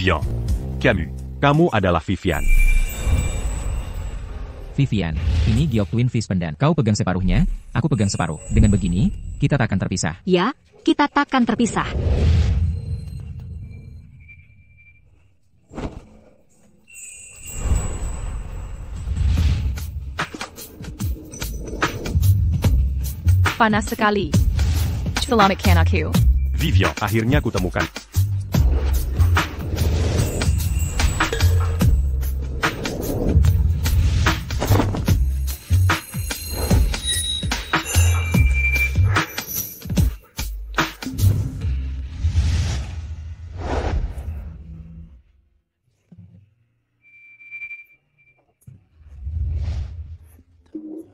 Vivian. Camus. Kamu adalah Vivian. Vivian, ini giok Twin Fish Pendant. Kau pegang separuhnya, aku pegang separuh. Dengan begini, kita takkan terpisah. Ya, kita takkan terpisah. Panas sekali. Selamatkan aku. Vivian, akhirnya kutemukan.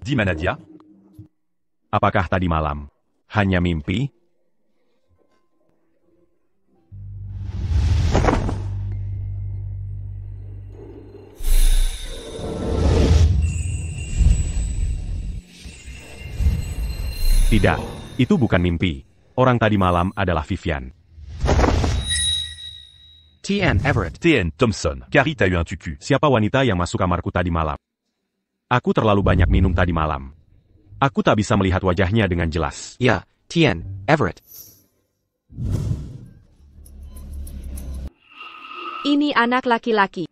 Di mana dia? Apakah tadi malam hanya mimpi? Tidak, itu bukan mimpi. Orang tadi malam adalah Vivian. T.N. Everett. T.N. Thompson. Carrie t'a eu un tucu. Siapa wanita yang masuk kamarku tadi malam? Aku terlalu banyak minum tadi malam. Aku tak bisa melihat wajahnya dengan jelas. Ya, T.N. Everett. Ini anak laki-laki.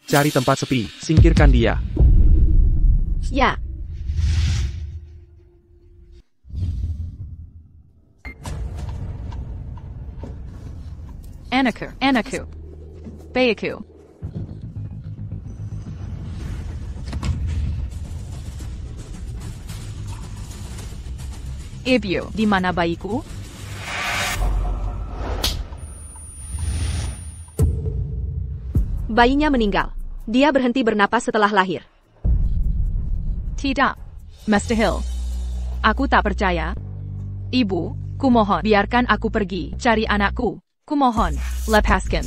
Cari tempat sepi, singkirkan dia. Ya. Anakku. Bayiku. Ibu, di mana bayiku? Bayinya meninggal. Dia berhenti bernapas setelah lahir. Tidak. Mr. Hill. Aku tak percaya. Ibu, kumohon biarkan aku pergi cari anakku. Kumohon, lepaskan.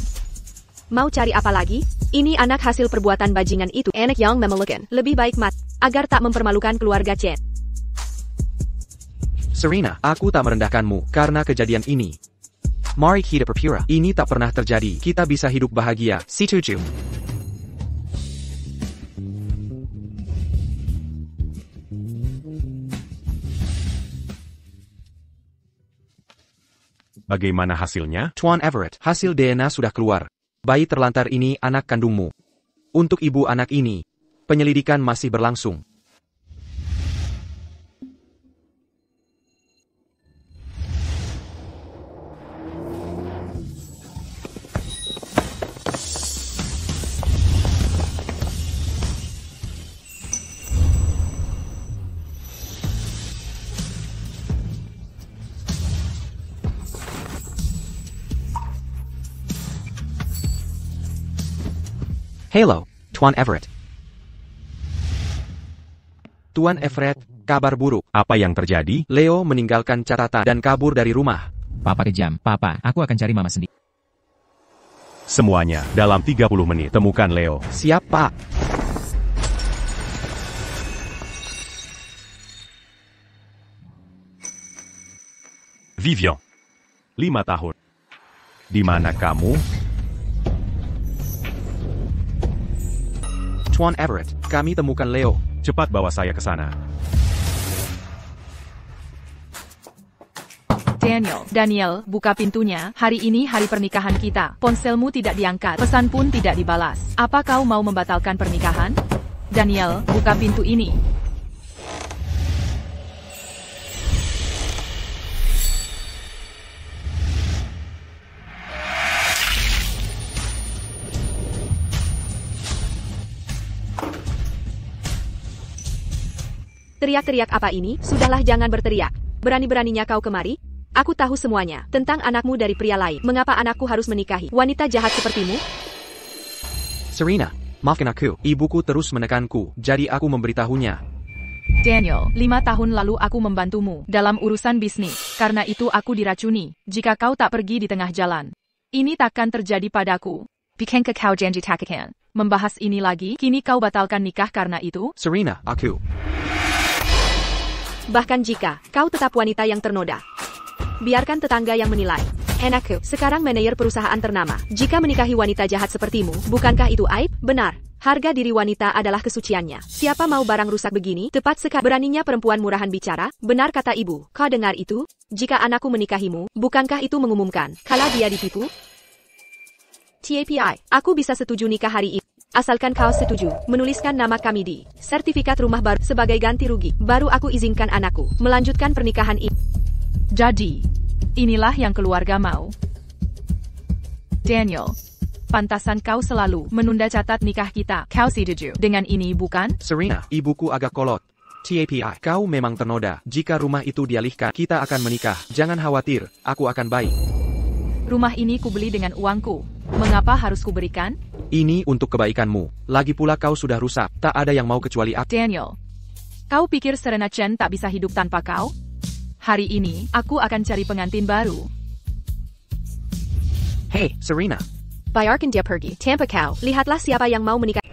Mau cari apa lagi? Ini anak hasil perbuatan bajingan itu. Anak yang memalukan. Lebih baik mat, agar tak mempermalukan keluarga Chen. Serena, aku tak merendahkanmu karena kejadian ini. Mari kita berpura. Ini tak pernah terjadi. Kita bisa hidup bahagia. Setuju. Bagaimana hasilnya? Tuan Everett, hasil DNA sudah keluar. Bayi terlantar ini anak kandungmu. Untuk ibu anak ini, penyelidikan masih berlangsung. Hello, Tuan Everett. Tuan Everett, kabar buruk. Apa yang terjadi? Leo meninggalkan catatan dan kabur dari rumah. Papa kejam. Papa, aku akan cari mama sendiri. Semuanya dalam 30 menit. Temukan Leo. Siap, Pak. Vivian. 5 tahun. Di mana kamu? Tuan Everett, kami temukan Leo. Cepat bawa saya ke sana. Daniel, buka pintunya. Hari ini hari pernikahan kita. Ponselmu tidak diangkat. Pesan pun tidak dibalas. Apa kau mau membatalkan pernikahan? Daniel, buka pintu ini. Teriak-teriak apa ini? Sudahlah, jangan berteriak. Berani-beraninya kau kemari? Aku tahu semuanya tentang anakmu dari pria lain. Mengapa anakku harus menikahi wanita jahat sepertimu? Serena, maafkan aku. Ibuku terus menekanku, jadi aku memberitahunya. Daniel, 5 tahun lalu aku membantumu dalam urusan bisnis. Karena itu aku diracuni. Jika kau tak pergi di tengah jalan, ini takkan terjadi padaku. Bukankah kau janji takkan membahas ini lagi? Kini kau batalkan nikah karena itu? Serena, aku. Bahkan jika kau tetap wanita yang ternoda, biarkan tetangga yang menilai. Anakku, sekarang manajer perusahaan ternama. Jika menikahi wanita jahat sepertimu, bukankah itu aib? Benar. Harga diri wanita adalah kesuciannya. Siapa mau barang rusak begini? Tepat sekali. Beraninya perempuan murahan bicara. Benar kata ibu. Kau dengar itu? Jika anakku menikahimu, bukankah itu mengumumkan kalau dia ditipu? TAPI, aku bisa setuju nikah hari ini. Asalkan kau setuju, menuliskan nama kami di sertifikat rumah baru sebagai ganti rugi. Baru aku izinkan anakku melanjutkan pernikahan ini. Jadi, inilah yang keluarga mau. Daniel, pantasan kau selalu menunda catat nikah kita. Kau setuju dengan ini bukan? Serena, ibuku agak kolot. TAPI, kau memang ternoda. Jika rumah itu dialihkan, kita akan menikah. Jangan khawatir, aku akan baik. Rumah ini kubeli dengan uangku. Mengapa harus kuberikan? Ini untuk kebaikanmu. Lagi pula kau sudah rusak. Tak ada yang mau kecuali aku. Daniel, kau pikir Serena Chen tak bisa hidup tanpa kau? Hari ini, aku akan cari pengantin baru. Hey, Serena. Biarkan dia pergi. Tanpa kau, lihatlah siapa yang mau menikah.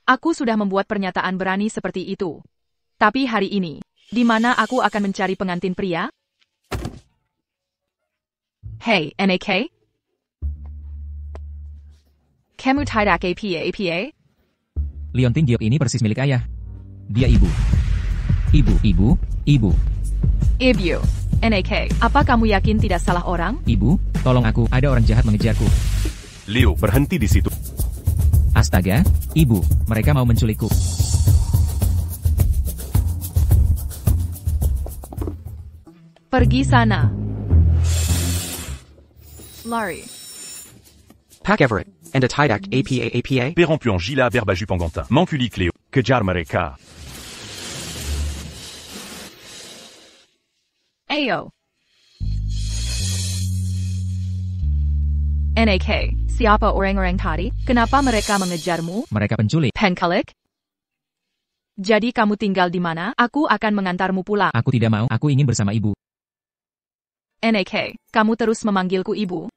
Aku sudah membuat pernyataan berani seperti itu. Tapi hari ini, di mana aku akan mencari pengantin pria? Hey, NAK? Kamu tidak APA? Leontin Giok ini persis milik ayah. Dia ibu. Ibu. Ibu, NAK, apa kamu yakin tidak salah orang? Ibu, tolong aku, ada orang jahat mengejarku. Leo, berhenti di situ. Astaga, ibu, mereka mau menculikku. Pergi sana. Lari. Pak Everett, and a Tidak APA? Perrompuan Gila Berbaju Pangantin. Manculik Leo. Kejar mereka. Ayo. NAK, siapa orang-orang tadi? Kenapa mereka mengejarmu? Mereka penculik. Penculik? Jadi kamu tinggal di mana? Aku akan mengantarmu pulang. Aku tidak mau, aku ingin bersama ibu. NAK, kamu terus memanggilku ibu.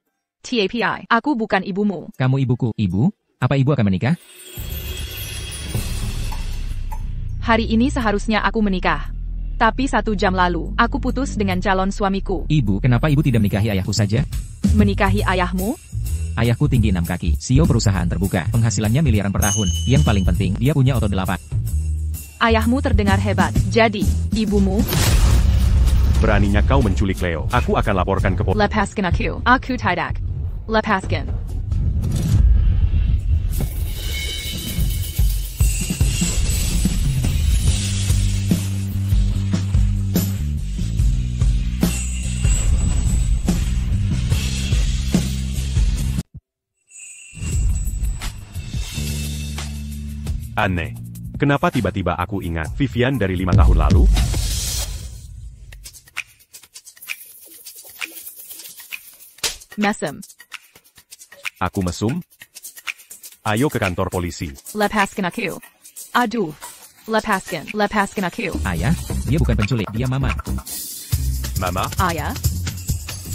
TAPI, aku bukan ibumu. Kamu ibuku. Ibu? Apa ibu akan menikah? Hari ini seharusnya aku menikah. Tapi 1 jam lalu, aku putus dengan calon suamiku. Ibu, kenapa ibu tidak menikahi ayahku saja? Menikahi ayahmu? Ayahku tinggi 6 kaki, CEO perusahaan terbuka, penghasilannya miliaran per tahun. Yang paling penting, dia punya otot 8. Ayahmu terdengar hebat. Jadi, ibumu? Beraninya kau menculik Leo. Aku akan laporkan ke polisi. Lepaskan aku. Aku tidak. Lepaskan. Aneh. Kenapa tiba-tiba aku ingat Vivian dari 5 tahun lalu? Mesem. Aku mesum? Ayo ke kantor polisi. Lepaskan aku. Aduh. Lepaskan aku. Ayah, dia bukan penculik, dia mama. Mama, Ayah?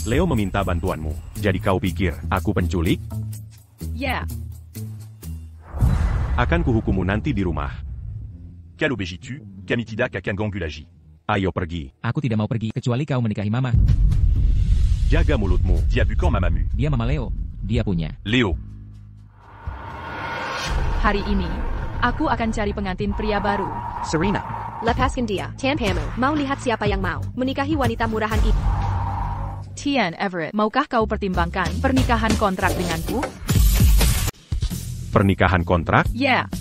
Leo meminta bantuanmu. Jadi kau pikir aku penculik? Yeah. Akan kuhukummu nanti di rumah. Quel obéis-tu, Kamitida Kakan Gangulaji. Ayo pergi. Aku tidak mau pergi, kecuali kau menikahi mama. Jaga mulutmu. Dia bukan mamamu. Dia mama Leo. Dia punya. Leo. Hari ini, aku akan cari pengantin pria baru. Serena. Lepaskan dia. Tampamu, mau lihat siapa yang mau menikahi wanita murahan itu. Tian Everett, maukah kau pertimbangkan pernikahan kontrak denganku? Pernikahan kontrak? Yeah.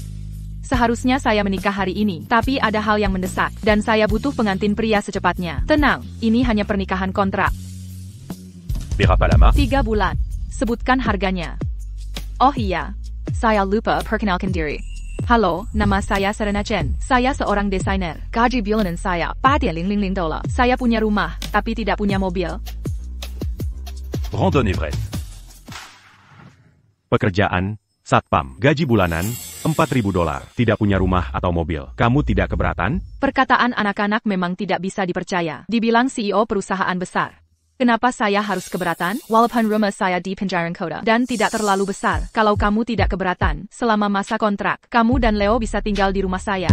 Seharusnya saya menikah hari ini, tapi ada hal yang mendesak, dan saya butuh pengantin pria secepatnya. Tenang, ini hanya pernikahan kontrak. Berapa lama? 3 bulan. Sebutkan harganya. Oh iya, saya lupa perkenalkan diri. Halo, nama saya Serena Chen. Saya seorang desainer. Gaji bulanan saya $8,000. Saya punya rumah, tapi tidak punya mobil. Brandon Everett. Pekerjaan, satpam. Gaji bulanan, $4.000. Tidak punya rumah atau mobil. Kamu tidak keberatan? Perkataan anak-anak memang tidak bisa dipercaya. Dibilang CEO perusahaan besar. Kenapa saya harus keberatan? Walaupun rumah saya di penjara kota dan tidak terlalu besar. Kalau kamu tidak keberatan, selama masa kontrak, kamu dan Leo bisa tinggal di rumah saya.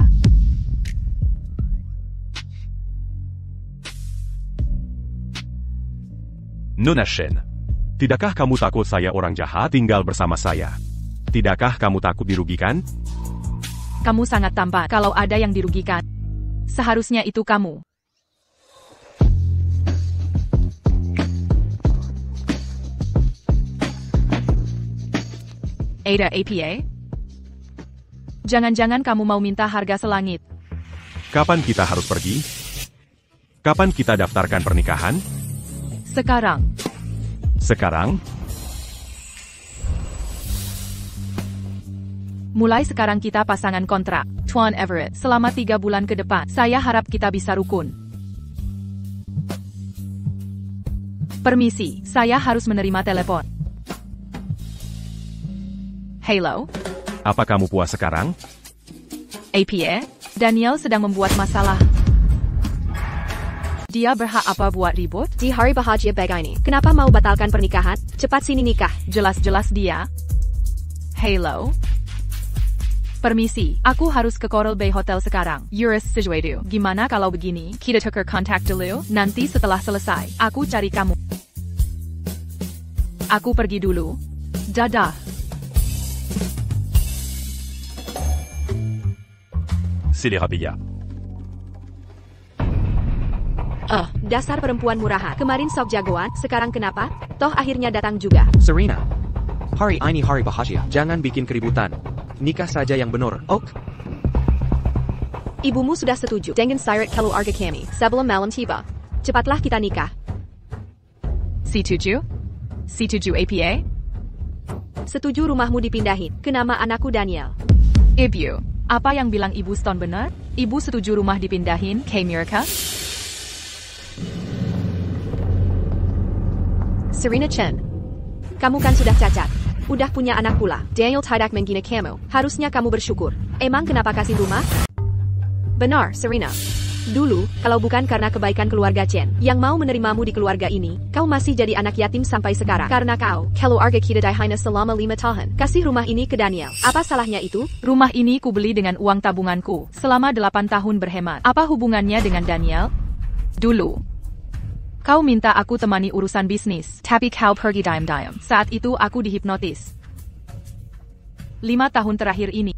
Nona Shen. Tidakkah kamu takut saya orang jahat tinggal bersama saya? Tidakkah kamu takut dirugikan? Kamu sangat tampak kalau ada yang dirugikan. Seharusnya itu kamu. Ada APA? Jangan-jangan kamu mau minta harga selangit. Kapan kita harus pergi? Kapan kita daftarkan pernikahan? Sekarang. Sekarang? Mulai sekarang kita pasangan kontrak, Tuan Everett. Selama 3 bulan ke depan, saya harap kita bisa rukun. Permisi, saya harus menerima telepon. Halo? Apa kamu puas sekarang? APA? Daniel sedang membuat masalah. Dia berhak apa buat ribut? Di hari bahagia begini, kenapa mau batalkan pernikahan? Cepat sini nikah. Jelas-jelas dia. Halo? Permisi, aku harus ke Coral Bay Hotel sekarang. Yuris Sejuedu. Gimana kalau begini, kita tukar kontak dulu, nanti setelah selesai, aku cari kamu. Aku pergi dulu. Dadah. C'est les rabia. Dasar perempuan murahan. Kemarin sok jagoan, sekarang kenapa? Toh akhirnya datang juga. Serena. Hari ini hari bahagia. Jangan bikin keributan. Nikah saja yang benar, ok? Ibumu sudah setuju dengan syarat keluarga kami sebelum malam tiba. Cepatlah kita nikah. C7? C7 APA? Setuju rumahmu dipindahin ke nama anakku Daniel. Ibu, apa yang bilang Ibu Stone benar? Ibu setuju rumah dipindahin ke Amerika? Serena Chen, kamu kan sudah cacat. Udah punya anak pula. Daniel tidak menghina kamu. Harusnya kamu bersyukur. Emang kenapa kasih rumah? Benar, Serena. Dulu, kalau bukan karena kebaikan keluarga Chen yang mau menerimamu di keluarga ini, kau masih jadi anak yatim sampai sekarang. Karena kau, keluarga kita dihina selama 5 tahun. Kasih rumah ini ke Daniel. Apa salahnya itu? Rumah ini kubeli dengan uang tabunganku. Selama 8 tahun berhemat. Apa hubungannya dengan Daniel? Dulu. Kau minta aku temani urusan bisnis, tapi kau pergi diam-diam. Saat itu aku dihipnotis. 5 tahun terakhir ini,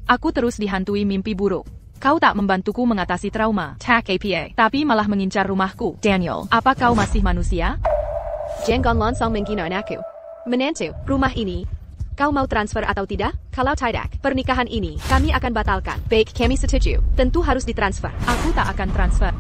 aku terus dihantui mimpi buruk. Kau tak membantuku mengatasi trauma, tak APA, tapi malah mengincar rumahku. Daniel, apa kau masih manusia? Jangan langsung menghina anakku. Menantu, rumah ini, kau mau transfer atau tidak? Kalau tidak, pernikahan ini, kami akan batalkan. Baik, kami setuju. Tentu harus ditransfer. Aku tak akan transfer.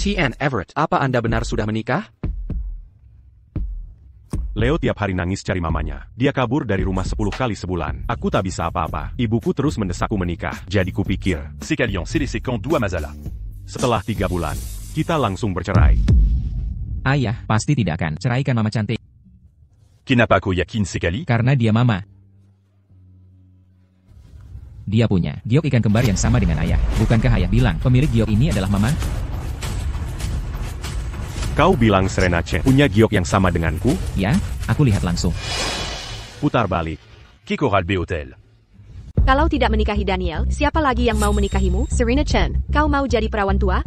T.N. Everett, apa Anda benar sudah menikah? Leo tiap hari nangis cari mamanya. Dia kabur dari rumah 10 kali sebulan. Aku tak bisa apa-apa. Ibuku terus mendesakku menikah. Jadi kupikir, C'est qu'Alliance c'est laissé quand doit Mazala. setelah 3 bulan, kita langsung bercerai. Ayah pasti tidak akan ceraikan mama cantik. Kenapa kau yakin sekali? Karena dia mama. Dia punya giok ikan kembar yang sama dengan ayah. Bukankah ayah bilang pemilik giok ini adalah mama? Kau bilang Serena Chen punya giok yang sama denganku? Ya, aku lihat langsung. Putar balik. Kikoral B Hotel. Kalau tidak menikahi Daniel, siapa lagi yang mau menikahimu? Serena Chen, kau mau jadi perawan tua?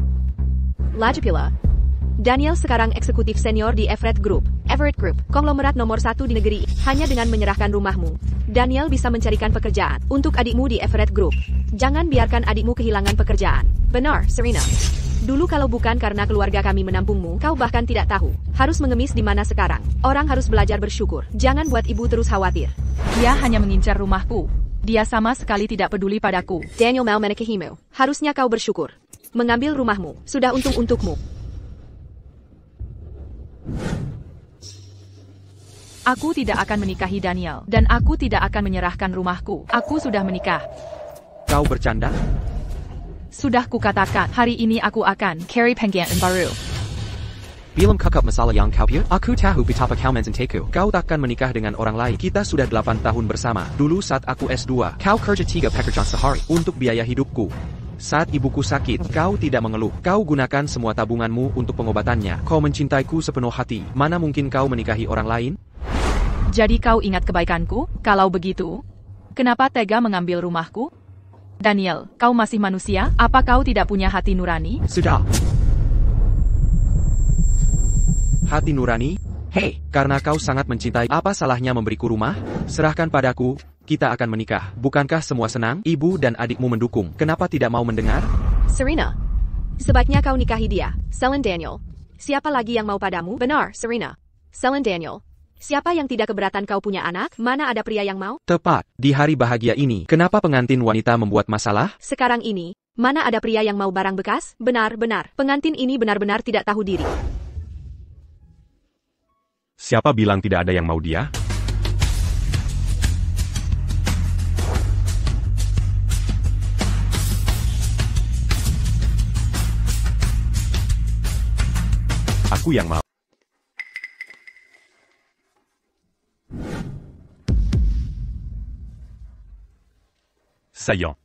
Lagi pula. Daniel sekarang eksekutif senior di Everett Group, konglomerat nomor 1 di negeri. Hanya dengan menyerahkan rumahmu, Daniel bisa mencarikan pekerjaan untuk adikmu di Everett Group. Jangan biarkan adikmu kehilangan pekerjaan. Benar, Serena. Dulu kalau bukan karena keluarga kami menampungmu, kau bahkan tidak tahu harus mengemis di mana sekarang. Orang harus belajar bersyukur. Jangan buat ibu terus khawatir. Dia hanya mengincar rumahku. Dia sama sekali tidak peduli padaku. Daniel mau menikahimu. Harusnya kau bersyukur. Mengambil rumahmu, sudah untung untukmu. Aku tidak akan menikahi Daniel, dan aku tidak akan menyerahkan rumahku. Aku sudah menikah. Kau bercanda? Sudah kukatakan, hari ini aku akan carry pengen baru. Bilam kakak masalah yang kau piut? Aku tahu betapa kau mencintai. Kau takkan menikah dengan orang lain. Kita sudah 8 tahun bersama. Dulu saat aku S2, kau kerja 3 pekerjaan sehari untuk biaya hidupku. Saat ibuku sakit, kau tidak mengeluh. Kau gunakan semua tabunganmu untuk pengobatannya. Kau mencintaiku sepenuh hati. Mana mungkin kau menikahi orang lain? Jadi kau ingat kebaikanku? Kalau begitu, kenapa tega mengambil rumahku? Daniel, kau masih manusia? Apa kau tidak punya hati nurani? Sudah. Hati nurani? Hei, karena kau sangat mencintai, apa salahnya memberiku rumah? Serahkan padaku, kita akan menikah. Bukankah semua senang? Ibu dan adikmu mendukung. Kenapa tidak mau mendengar? Serena, sebaiknya kau nikahi dia. Selen Daniel. Siapa lagi yang mau padamu? Benar, Serena. Selen Daniel. Siapa yang tidak keberatan kau punya anak? Mana ada pria yang mau? Tepat, di hari bahagia ini, kenapa pengantin wanita membuat masalah? Sekarang ini, mana ada pria yang mau barang bekas? Benar-benar, pengantin ini benar-benar tidak tahu diri. Siapa bilang tidak ada yang mau dia? Aku yang mau. Saillant.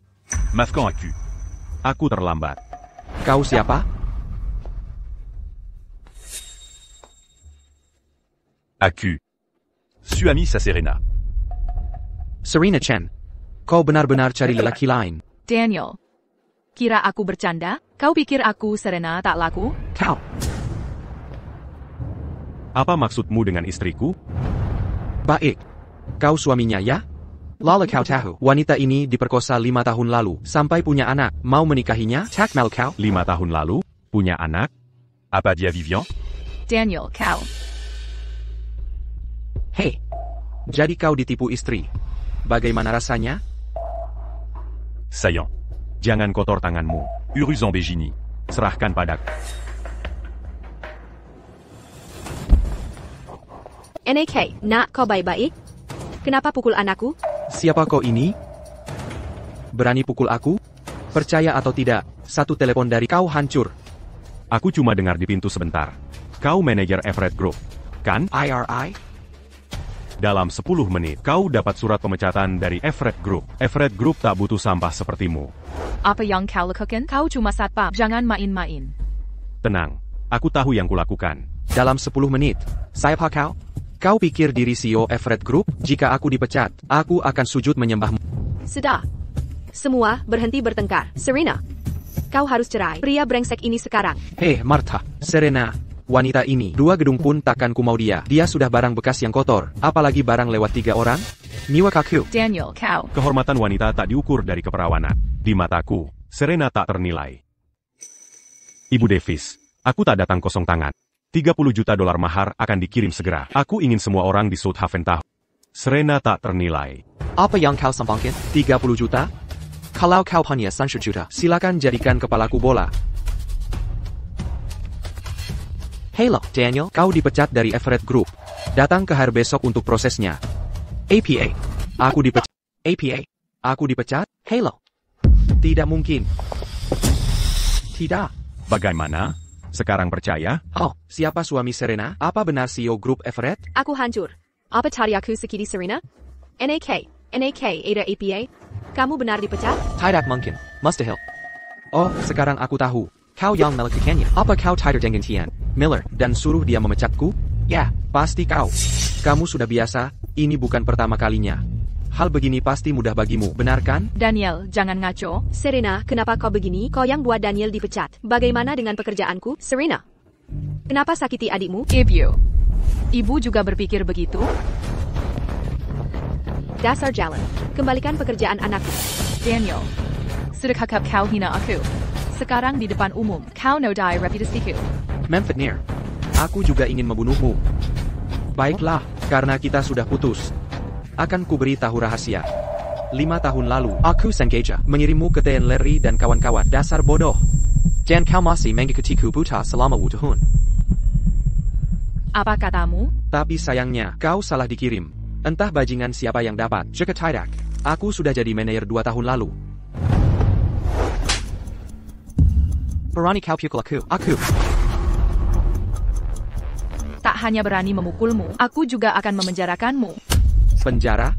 Mafkan Aku. Aku terlambat. Kau siapa? Aku. Suis ami sa Serena. Serena Chen. Kau benar-benar cari lelaki lain. Daniel, kira aku bercanda? Kau pikir aku Serena tak laku? Kau. Apa maksudmu dengan istriku? Baik. Kau suaminya ya? Lala kau tahu, wanita ini diperkosa 5 tahun lalu, sampai punya anak. Mau menikahinya? Takmal kau? 5 tahun lalu? Punya anak? Apa dia vivant? Daniel, kau. Hei. Jadi kau ditipu istri. Bagaimana rasanya? Saillant. Jangan kotor tanganmu. Urus en Bégini. Serahkan padaku. NAK, nak kau baik-baik? Kenapa pukul anakku? Siapa kau ini? Berani pukul aku? Percaya atau tidak, satu telepon dari kau hancur. Aku cuma dengar di pintu sebentar. Kau manajer Everett Group, kan? IRI? Dalam 10 menit, kau dapat surat pemecatan dari Everett Group. Everett Group tak butuh sampah sepertimu. Apa yang kau lakukan? Kau cuma satpam. Jangan main-main. Tenang, aku tahu yang kulakukan. Dalam 10 menit. Siapa kau? Kau pikir diri CEO Everett Group? Jika aku dipecat, aku akan sujud menyembahmu. Sudah. Semua berhenti bertengkar. Serena, kau harus cerai. Pria brengsek ini sekarang. Hei, Martha, Serena, wanita ini, 2 gedung pun takkan ku mau dia. Dia sudah barang bekas yang kotor, apalagi barang lewat 3 orang. Niwa kaku. Daniel, kau. Kehormatan wanita tak diukur dari keperawanan. Di mataku, Serena tak ternilai. Ibu Davis, aku tak datang kosong tangan. $30 juta mahar akan dikirim segera. Aku ingin semua orang di Southaven tahu. Serena tak ternilai. Apa yang kau sambangkan? 30 juta? Kalau kau hanya 100 juta, silakan jadikan kepalaku bola. Hello, Daniel, kau dipecat dari Everett Group. Datang ke hari besok untuk prosesnya. APA. Aku dipecat. APA. Aku dipecat? Hello. Tidak mungkin. Tidak. Bagaimana? Sekarang percaya? Oh, siapa suami Serena? Apa benar CEO Grup Everett? Aku hancur. Apa cari aku sekidi Serena? NAK ada APA? Kamu benar dipecat? Tidak mungkin. Mustahil. Oh, sekarang aku tahu. Kau yang melakukannya. Apa kau tidak dengan Tian Miller dan suruh dia memecatku? Ya, pasti kau. Kamu sudah biasa, ini bukan pertama kalinya. Hal begini pasti mudah bagimu, benar kan? Daniel, jangan ngaco. Serena, kenapa kau begini? Kau yang buat Daniel dipecat. Bagaimana dengan pekerjaanku? Serena, kenapa sakiti adikmu? Ibu juga berpikir begitu? Dasar jalan. Kembalikan pekerjaan anakku. Daniel, sudah kakap kau hina aku. Sekarang di depan umum, kau nodai reputasiku. Memfitnir, aku juga ingin membunuhmu. Baiklah, karena kita sudah putus. Akan kuberi tahu rahasia. 5 tahun lalu, aku sengaja mengirimmu ke TN Larry dan kawan-kawan. Dasar bodoh. Dan kau masih mengikutiku buta selama 2 tahun. Apa katamu? Tapi sayangnya, kau salah dikirim. Entah bajingan siapa yang dapat. Jika tidak, aku sudah jadi manajer 2 tahun lalu. Berani kau pukul aku. Tak hanya berani memukulmu, aku juga akan memenjarakanmu. Penjara?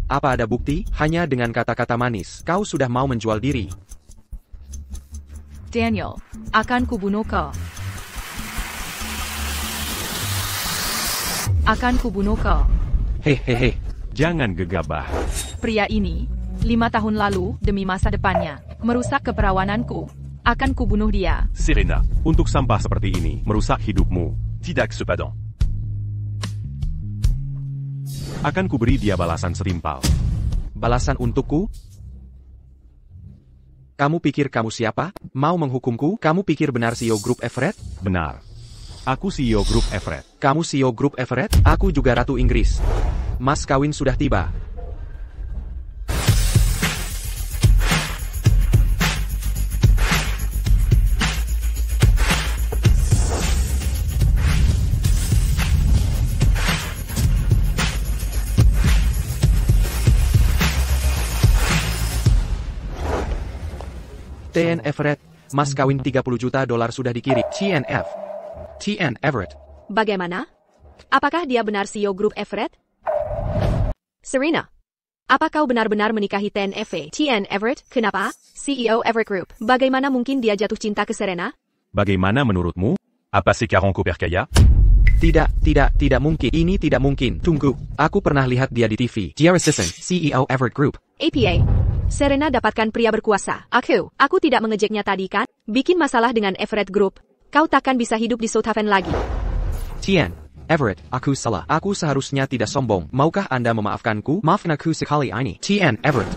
Apa ada bukti? Hanya dengan kata-kata manis, kau sudah mau menjual diri. Daniel, akan kubunuh kau. Hehehe. Jangan gegabah. Pria ini, 5 tahun lalu, demi masa depannya, merusak keperawananku. Akan kubunuh dia. Serena. Untuk sampah seperti ini, merusak hidupmu. Tidak sepadan. Akan kuberi dia balasan setimpal. Balasan untukku? Kamu pikir kamu siapa? Mau menghukumku? Kamu pikir benar CEO Grup Everett? Benar. Aku CEO Grup Everett. Kamu CEO Grup Everett? Aku juga Ratu Inggris. Mas kawin sudah tiba. TN Everett, mas kawin $30 juta sudah dikirim. TN Everett. Bagaimana? Apakah dia benar CEO Grup Everett? Serena, apa kau benar-benar menikahi TN Everett? Kenapa? CEO Everett Group. Bagaimana mungkin dia jatuh cinta ke Serena? Bagaimana menurutmu? Apa sekarang kau percaya? Tidak mungkin. Ini tidak mungkin. Tunggu, aku pernah lihat dia di TV. Dia assistant CEO Everett Group. APA. Serena dapatkan pria berkuasa. Aku tidak mengejeknya tadi kan? Bikin masalah dengan Everett Group. Kau takkan bisa hidup di Southaven lagi. TN Everett, aku salah. Aku seharusnya tidak sombong. Maukah Anda memaafkanku? Maafkan aku sekali ini. TN Everett.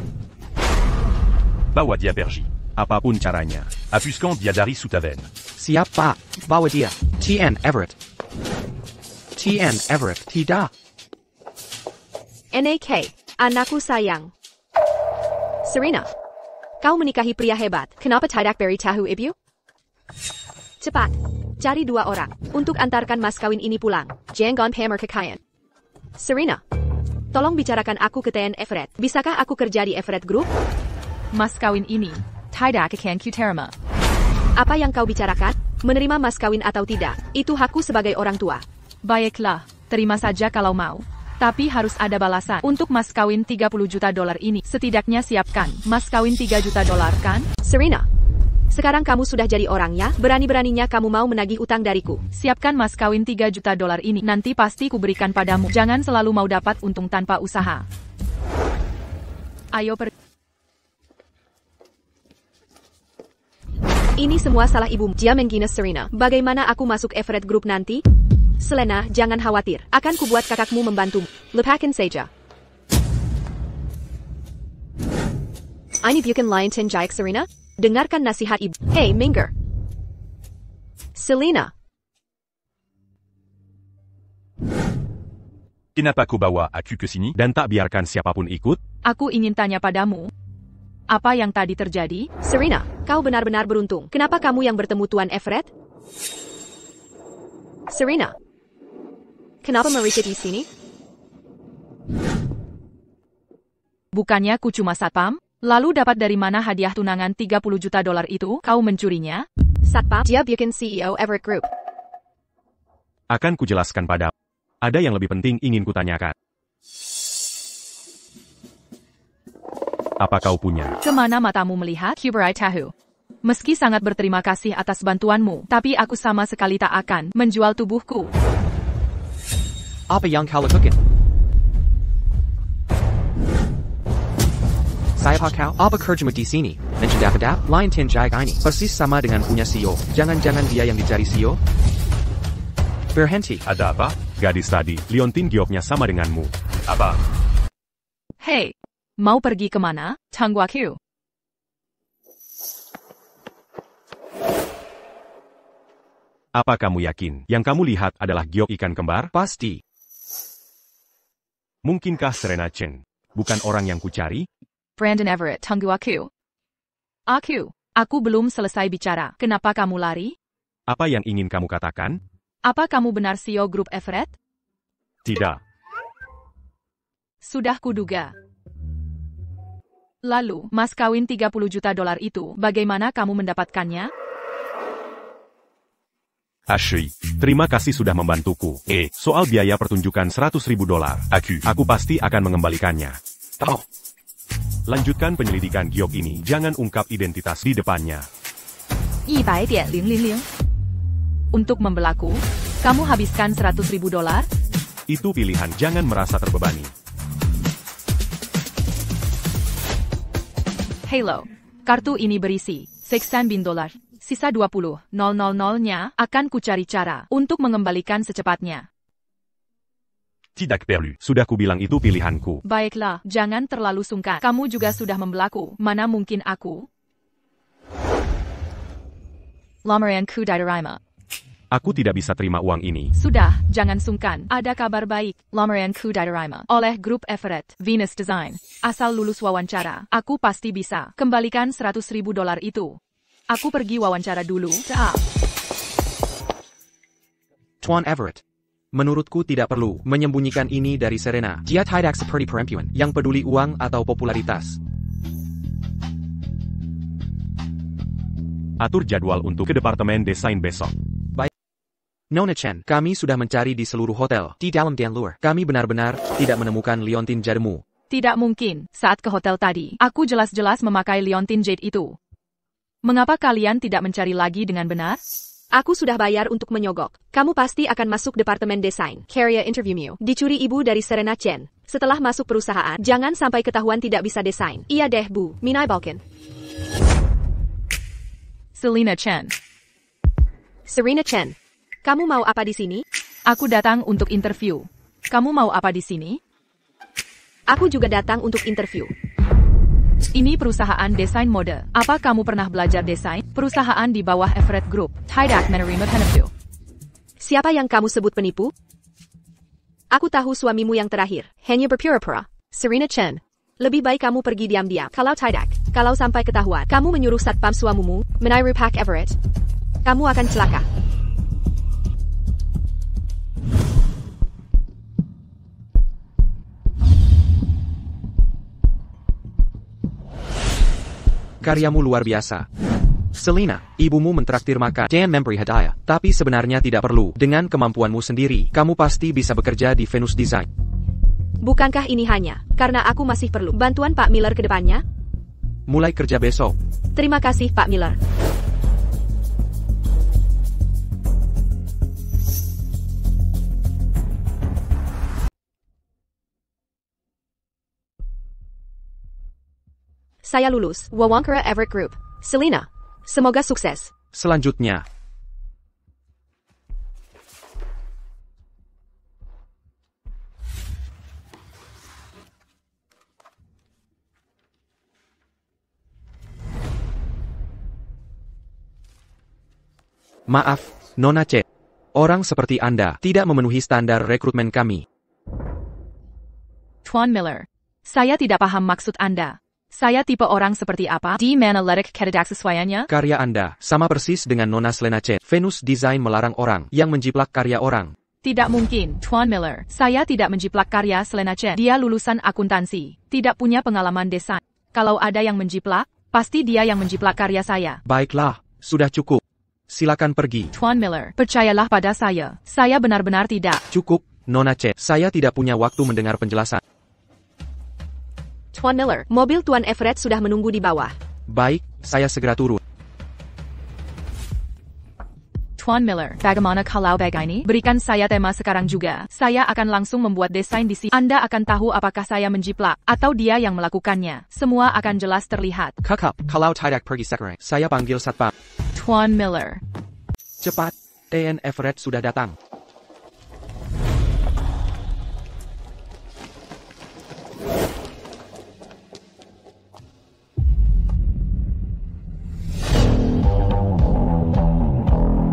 Bawa dia pergi. Apapun caranya. Affusquant dia dari Southaven. Siap, Pak. Bawa dia. TN Everett. TN Everett. Tidak. NAK. Anakku sayang. Serena, kau menikahi pria hebat. Kenapa tidak beri tahu ibu? Cepat, cari 2 orang untuk antarkan mas kawin ini pulang. Jangan pamer kekayaan. Serena, tolong bicarakan aku ke TN Everett. Bisakah aku kerja di Everett Group? Mas kawin ini, tidak akan kuterima. Apa yang kau bicarakan? Menerima mas kawin atau tidak? Itu hakku sebagai orang tua. Baiklah, terima saja kalau mau. Tapi harus ada balasan. Untuk mas kawin $30 juta ini, setidaknya siapkan mas kawin $3 juta kan? Serena, sekarang kamu sudah jadi orang ya? Berani-beraninya kamu mau menagih utang dariku. Siapkan mas kawin $3 juta ini, nanti pasti kuberikan padamu. Jangan selalu mau dapat untung tanpa usaha. Ayo pergi. Ini semua salah ibumu. Dia menghina Serena. Bagaimana aku masuk Everett Group nanti? Selena, jangan khawatir. Akan kubuat kakakmu membantumu. Lepakan saja. Ini bukan lain tenjak Serena. Dengarkan nasihat ibu. Hey, minggir. Selena. Kenapa kau bawa aku ke sini? Dan tak biarkan siapapun ikut? Aku ingin tanya padamu. Apa yang tadi terjadi? Serena, kau benar-benar beruntung. Kenapa kamu yang bertemu Tuan Everett? Serena. Kenapa merikit di sini? Bukannya ku cuma satpam? Lalu dapat dari mana hadiah tunangan $30 juta itu? Kau mencurinya? Satpam, dia bukan CEO Everett Group. Akan kujelaskan padamu. Ada yang lebih penting ingin kutanyakan. Apa kau punya? Kemana matamu melihat? Kuberai tahu. Meski sangat berterima kasih atas bantuanmu, tapi aku sama sekali tak akan menjual tubuhku. Apa yang kau lakukan? Siapa kau? Apa kerjamu di sini? Menjadap-dap? Lain tenjag ini. Persis sama dengan punya CEO. Jangan-jangan dia yang dicari CEO? Berhenti. Ada apa? Gadis tadi, Leontine gioknya sama denganmu. Apa? Hei, mau pergi kemana? Tunggu aku. Apa kamu yakin yang kamu lihat adalah giok ikan kembar? Pasti. Mungkinkah Serena Chen bukan orang yang kucari? Brandon Everett, tunggu aku. Aku belum selesai bicara. Kenapa kamu lari? Apa yang ingin kamu katakan? Apa kamu benar CEO Grup Everett? Tidak. Sudah kuduga. Lalu, mas kawin $30 juta itu, bagaimana kamu mendapatkannya? Ashley, terima kasih sudah membantuku. Soal biaya pertunjukan $100.000. Aku pasti akan mengembalikannya. Oh. Lanjutkan penyelidikan giok ini. Jangan ungkap identitas di depannya. 100.000. Untuk membelaku, kamu habiskan $100.000? Itu pilihan, jangan merasa terbebani. Halo. Kartu ini berisi $16. Sisa 20.000-nya akan kucari cara untuk mengembalikan secepatnya. Tidak perlu. Sudah kubilang itu pilihanku. Baiklah, jangan terlalu sungkan. Kamu juga sudah membelaku. Mana mungkin aku? Lamaranku diterima. Aku tidak bisa terima uang ini. Sudah, jangan sungkan. Ada kabar baik. Lamaranku diterima oleh grup Everett, Venus Design. Asal lulus wawancara, aku pasti bisa kembalikan $100.000 itu. Aku pergi wawancara dulu. Tuan Everett. Menurutku tidak perlu menyembunyikan ini dari Serena. Dia tidak seperti perempuan yang peduli uang atau popularitas. Atur jadwal untuk ke departemen desain besok. Nona Chen, kami sudah mencari di seluruh hotel, di dalam dan luar. Kami benar-benar tidak menemukan liontin jademu. Tidak mungkin. Saat ke hotel tadi, aku jelas-jelas memakai liontin jade itu. Mengapa kalian tidak mencari lagi dengan benar? Aku sudah bayar untuk menyogok. Kamu pasti akan masuk departemen desain. Career interviewmu dicuri ibu dari Serena Chen. Setelah masuk perusahaan, jangan sampai ketahuan tidak bisa desain. Iya deh, Bu. Minai Balkan. Selena Chen. Serena Chen. Kamu mau apa di sini? Aku datang untuk interview. Kamu mau apa di sini? Aku juga datang untuk interview. Ini perusahaan desain mode. Apa kamu pernah belajar desain? Perusahaan di bawah Everett Group. Tidak menerima penipu. Siapa yang kamu sebut penipu? Aku tahu suamimu yang terakhir. Hanya berpura-pura. Serena Chen. Lebih baik kamu pergi diam-diam. Kalau tidak, kalau sampai ketahuan, kamu menyuruh satpam suamimu meniru Pak Everett. Kamu akan celaka. Karyamu luar biasa. Selena, ibumu mentraktir makan dan memberi hadiah. Tapi sebenarnya tidak perlu. Dengan kemampuanmu sendiri, kamu pasti bisa bekerja di Venus Design. Bukankah ini hanya karena aku masih perlu bantuan Pak Miller ke depannya? Mulai kerja besok. Terima kasih, Pak Miller. Saya lulus. Wawancara Everett Group. Selena. Semoga sukses. Selanjutnya. Maaf, Nona Chen. Orang seperti Anda tidak memenuhi standar rekrutmen kami. Tuan Miller. Saya tidak paham maksud Anda. Saya tipe orang seperti apa? Di mana letak tidak sesuainya? Karya Anda sama persis dengan Nona Selena Chen. Venus Design melarang orang yang menjiplak karya orang. Tidak mungkin, Tuan Miller. Saya tidak menjiplak karya Selena Chen. Dia lulusan akuntansi. Tidak punya pengalaman desain. Kalau ada yang menjiplak, pasti dia yang menjiplak karya saya. Baiklah, sudah cukup. Silakan pergi. Tuan Miller, percayalah pada saya. Saya benar-benar tidak. Cukup, Nona Chen. Saya tidak punya waktu mendengar penjelasan. Tuan Miller, mobil Tuan Everett sudah menunggu di bawah. Baik, saya segera turun. Tuan Miller, bagaimana kalau begini? Berikan saya tema sekarang juga. Saya akan langsung membuat desain di sini. Anda akan tahu apakah saya menjiplak, atau dia yang melakukannya. Semua akan jelas terlihat. Kakak, kalau tidak pergi sekarang, saya panggil satpam. Tuan Miller. Cepat, Tuan Everett sudah datang.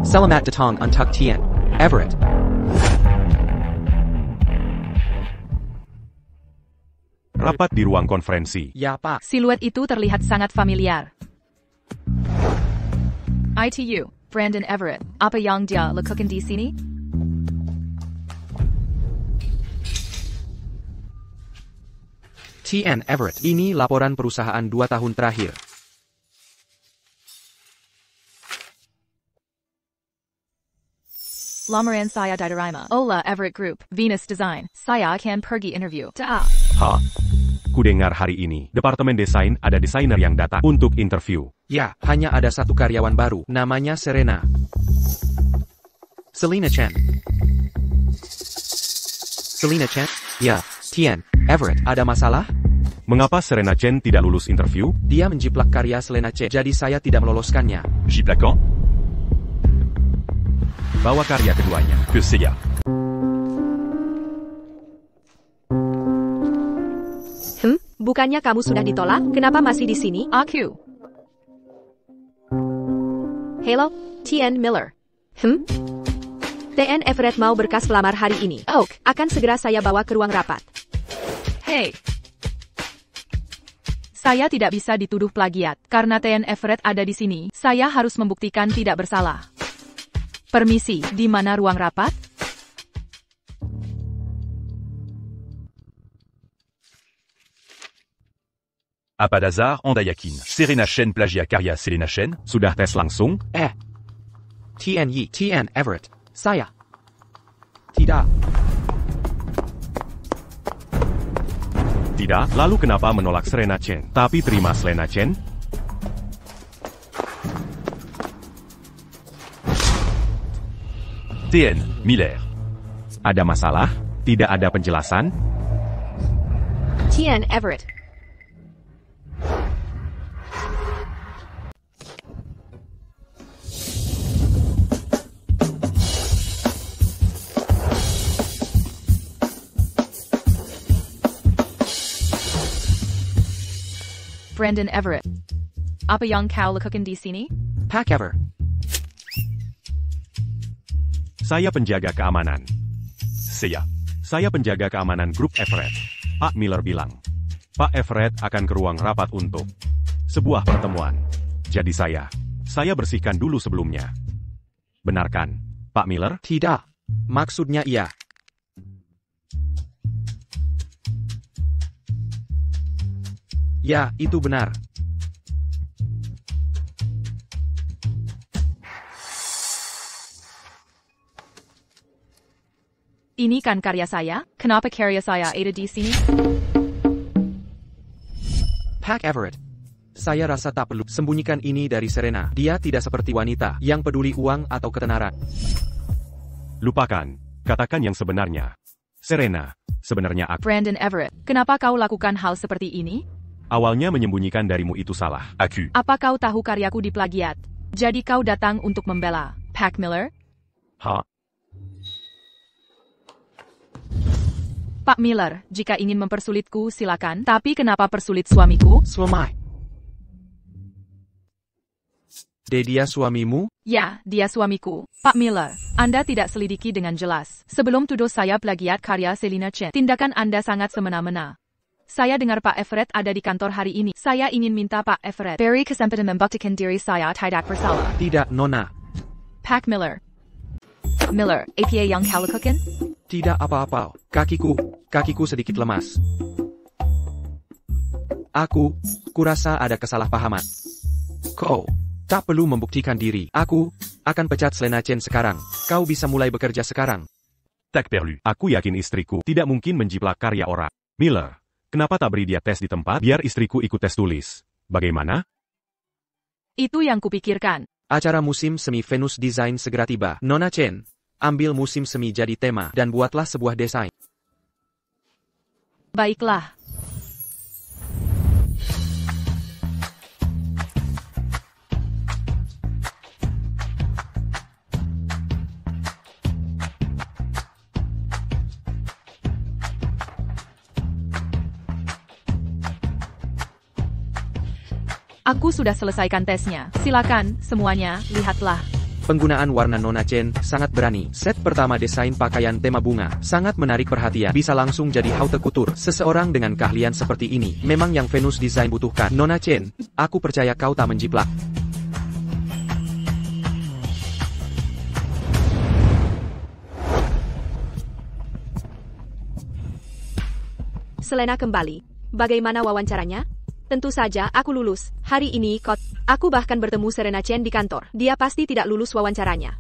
Selamat datang untuk Tuan Everett. Rapat di ruang konferensi. Ya, Pak. Siluet itu terlihat sangat familiar. ITU, Brandon Everett. Apa yang dia lakukan di sini? Tuan Everett, ini laporan perusahaan 2 tahun terakhir. Lamaran saya diterima. Ola Everett Group, Venus Design. Saya akan pergi interview. Hah? Kudengar hari ini, departemen desain ada desainer yang datang untuk interview. Ya, hanya ada satu karyawan baru, namanya Serena. Selena Chen. Selena Chen? Ya, Tian. Everett, ada masalah? Mengapa Serena Chen tidak lulus interview? Dia menjiplak karya Selena Chen, jadi saya tidak meloloskannya. Jiplaquant? Bawa karya keduanya. Que Seiya. Bukannya kamu sudah ditolak? Kenapa masih di sini? Aku. Hello, Tian Miller. TN Everett mau berkas pelamar hari ini. Oak. Akan segera saya bawa ke ruang rapat. Hey. Saya tidak bisa dituduh plagiat. Karena TN Everett ada di sini, saya harus membuktikan tidak bersalah. Permisi, di mana ruang rapat? À pas d'hasard, Andayakin. Serena Chen plagiat karya Selena Chen? Sudah tes langsung? Tian Yi, Tian Everett. Saya. Tidak. Tidak, lalu kenapa menolak Serena Chen, tapi terima Selena Chen? TN, Miller. Ada masalah? Tidak ada penjelasan? Tian Everett. Brandon Everett. Apa yang kau lakukan di sini? Pak Everett. Saya penjaga keamanan. Seiya. Saya penjaga keamanan grup Everett. Pak Miller bilang. Pak Everett akan ke ruang rapat untuk sebuah pertemuan. Jadi saya bersihkan dulu sebelumnya. Benarkan, Pak Miller? Tidak. Maksudnya iya. Ya, itu benar. Ini kan karya saya? Kenapa karya saya ada di sini? Pak Everett. Saya rasa tak perlu sembunyikan ini dari Serena. Dia tidak seperti wanita yang peduli uang atau ketenaran. Lupakan, katakan yang sebenarnya. Serena, sebenarnya aku. Brandon Everett, kenapa kau lakukan hal seperti ini? Awalnya menyembunyikan darimu itu salah. Aku. Apa kau tahu karyaku diplagiat? Jadi kau datang untuk membela Pak Miller? Ha? Pak Miller, jika ingin mempersulitku silakan, tapi kenapa persulit suamiku? Suami. Dia suamimu? Ya, dia suamiku. Pak Miller, Anda tidak selidiki dengan jelas. Sebelum tuduh saya plagiat karya Selena Chen, tindakan Anda sangat semena-mena. Saya dengar Pak Everett ada di kantor hari ini. Saya ingin minta Pak Everett beri kesempatan membuktikan diri saya tidak bersalah. Tidak, Nona. Pak Miller. Miller, apa yang kau lakukan? Tidak apa-apa. Kakiku sedikit lemas. Kurasa ada kesalahpahaman. Kau tak perlu membuktikan diri. Aku akan pecat Selena Chen sekarang. Kau bisa mulai bekerja sekarang. Tak perlu. Aku yakin istriku tidak mungkin menjiplak karya orang. Miller, kenapa tak beri dia tes di tempat biar istriku ikut tes tulis? Bagaimana? Itu yang kupikirkan. Acara musim semi Venus Design segera tiba. Nona Chen, ambil musim semi jadi tema dan buatlah sebuah desain. Baiklah. Aku sudah selesaikan tesnya. Silakan, semuanya, lihatlah. Penggunaan warna Nona Chen sangat berani. Set pertama desain pakaian tema bunga sangat menarik perhatian. Bisa langsung jadi haute couture. Seseorang dengan keahlian seperti ini memang yang Venus Design butuhkan. Nona Chen, aku percaya kau tak menjiplak. Selena kembali. Bagaimana wawancaranya? Tentu saja aku lulus. Hari ini, aku bahkan bertemu Serena Chen di kantor. Dia pasti tidak lulus wawancaranya.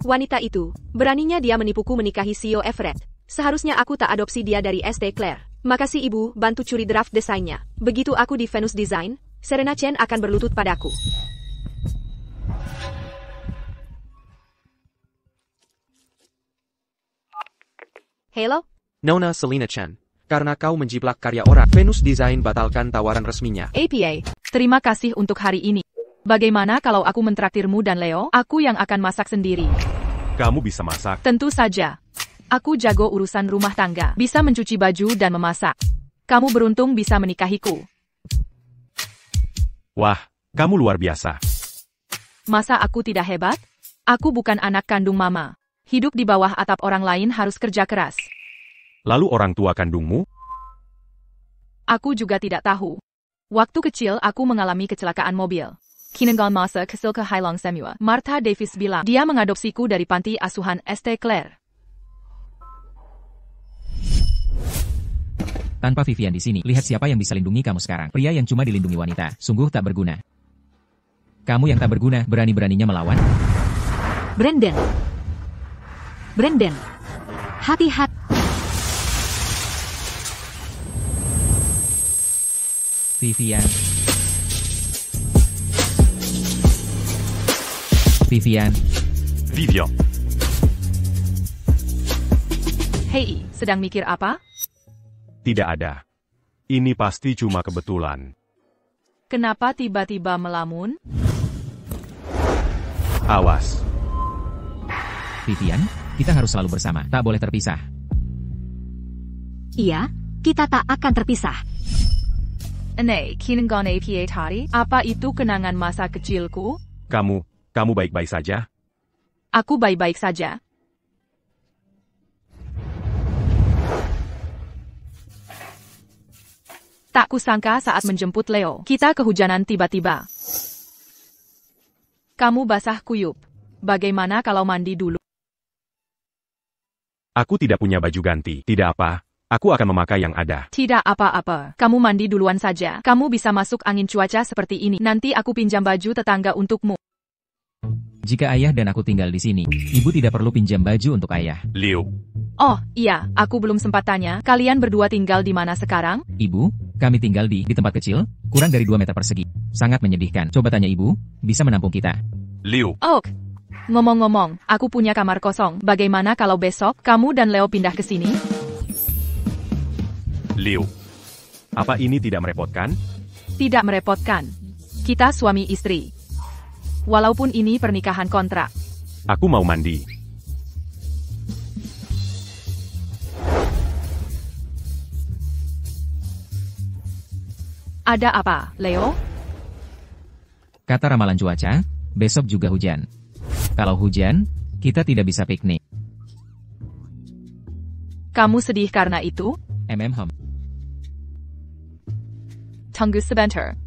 Wanita itu, beraninya dia menipuku menikahi CEO Everett. Seharusnya aku tak adopsi dia dari SD Claire. Makasih ibu, bantu curi draft desainnya. Begitu aku di Venus Design, Serena Chen akan berlutut padaku. Hello? Nona Selina Chen. Karena kau menjiplak karya orang, Venus Design batalkan tawaran resminya. APA, terima kasih untuk hari ini. Bagaimana kalau aku mentraktirmu dan Leo? Aku yang akan masak sendiri. Kamu bisa masak. Tentu saja. Aku jago urusan rumah tangga, bisa mencuci baju dan memasak. Kamu beruntung bisa menikahiku. Wah, kamu luar biasa. Masa aku tidak hebat? Aku bukan anak kandung mama. Hidup di bawah atap orang lain harus kerja keras. Lalu orang tua kandungmu? Aku juga tidak tahu. Waktu kecil aku mengalami kecelakaan mobil. Kinengal masa kesil ke Hailong Semua. Martha Davis bilang dia mengadopsiku dari panti asuhan St. Clair. Tanpa Vivian di sini, lihat siapa yang bisa lindungi kamu sekarang. Pria yang cuma dilindungi wanita, sungguh tak berguna. Kamu yang tak berguna, berani-beraninya melawan? Brandon. Brandon. Hati-hati. Vivian. Vivian. Vivian. Hei, sedang mikir apa? Tidak ada. Ini pasti cuma kebetulan. Kenapa tiba-tiba melamun? Awas. Vivian, kita harus selalu bersama, tak boleh terpisah. Iya, kita tak akan terpisah. Kinengal APA tadi? Apa itu kenangan masa kecilku? Kamu baik-baik saja? Aku baik-baik saja. Tak kusangka saat menjemput Leo, kita kehujanan tiba-tiba. Kamu basah kuyup. Bagaimana kalau mandi dulu? Aku tidak punya baju ganti. Tidak apa, aku akan memakai yang ada. Tidak apa-apa. Kamu mandi duluan saja. Kamu bisa masuk angin cuaca seperti ini. Nanti aku pinjam baju tetangga untukmu. Jika ayah dan aku tinggal di sini, ibu tidak perlu pinjam baju untuk ayah. Léo. Oh, iya. Aku belum sempat tanya. Kalian berdua tinggal di mana sekarang? Ibu, kami tinggal di tempat kecil, kurang dari 2 meter persegi. Sangat menyedihkan. Coba tanya ibu, bisa menampung kita. Léo. Oh, ngomong-ngomong, aku punya kamar kosong. Bagaimana kalau besok kamu dan Leo pindah ke sini? Léo. Apa ini tidak merepotkan? Tidak merepotkan. Kita suami istri. Walaupun ini pernikahan kontrak. Aku mau mandi. Ada apa, Leo? Kata ramalan cuaca, besok juga hujan. Kalau hujan, kita tidak bisa piknik. Kamu sedih karena itu? MMHM. Tunggu sebentar.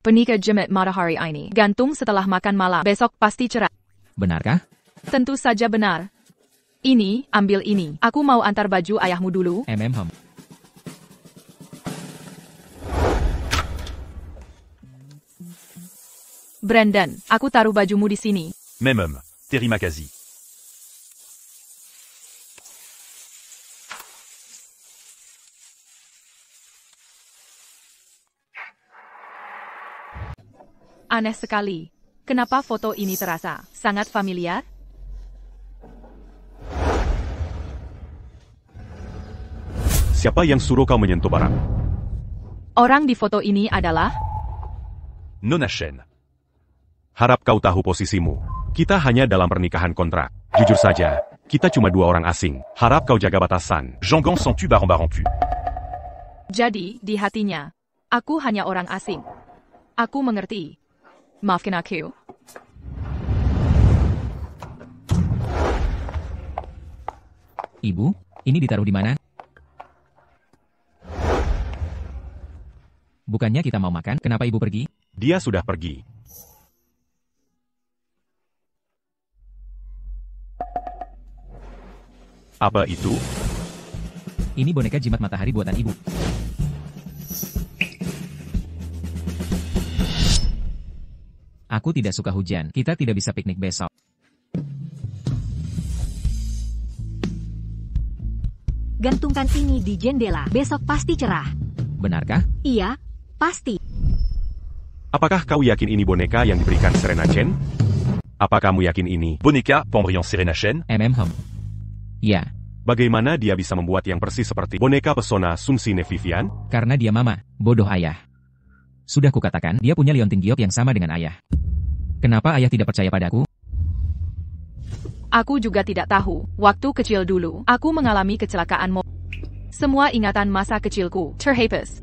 Pernikah jemaat matahari ini gantung setelah makan malam. Besok pasti cerah. Benarkah? Tentu saja benar. Ini, ambil ini. Aku mau antar baju ayahmu dulu. MMHM. Brandon, aku taruh bajumu di sini. Même homme. Terry Makazi. Aneh sekali. Kenapa foto ini terasa sangat familiar? Siapa yang suruh kau menyentuh barang? Orang di foto ini adalah... Nona Chen. Harap kau tahu posisimu. Kita hanya dalam pernikahan kontrak. Jujur saja, kita cuma 2 orang asing. Harap kau jaga batasan. Jean-Gans sans tu baron pu. Jadi, di hatinya, aku hanya orang asing. Aku mengerti. Maafkan aku. Ibu, ini ditaruh di mana? Bukannya kita mau makan, kenapa ibu pergi? Dia sudah pergi. Apa itu? Ini boneka jimat matahari buatan ibu. Aku tidak suka hujan. Kita tidak bisa piknik besok. Gantungkan ini di jendela. Besok pasti cerah. Benarkah? Iya, pasti. Apakah kau yakin ini boneka yang diberikan Serena Chen? Apa kamu yakin ini? Boneka, Pendrillon Serena Chen. Ya, Bagaimana dia bisa membuat yang persis seperti boneka pesona Sun Sine Vivian? karena dia mama, bodoh ayah. Sudah kukatakan, dia punya liontin giok yang sama dengan ayah. Kenapa ayah tidak percaya padaku? Aku juga tidak tahu. Waktu kecil dulu, aku mengalami kecelakaan mobil. Semua ingatan masa kecilku terhapus.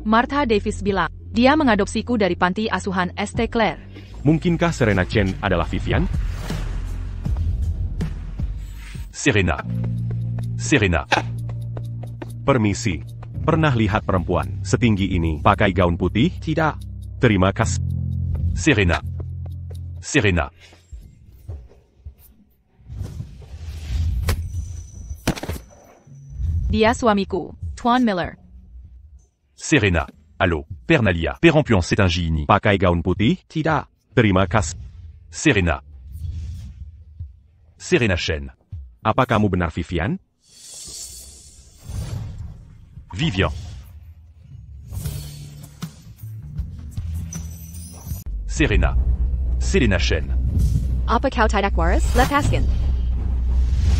Martha Davis bilang, dia mengadopsiku dari panti asuhan St. Clair. Mungkinkah Serena Chen adalah Vivian? Serena. Serena. Permisi. Pernah lihat perempuan setinggi ini pakai gaun putih? Tidak. Terima kasih. Serena. Serena. Dia suamiku, Tuan Miller. Serena. Allô. Pernalia. Perrampuan c'est un Gini. Pakai gaun putih? Tidak. Terima kasih. Serena. Serena Chen. Apa kamu benar Vivian? Vivian. Serena. Selena Chen. Apa kau tidak waras? Lepaskan.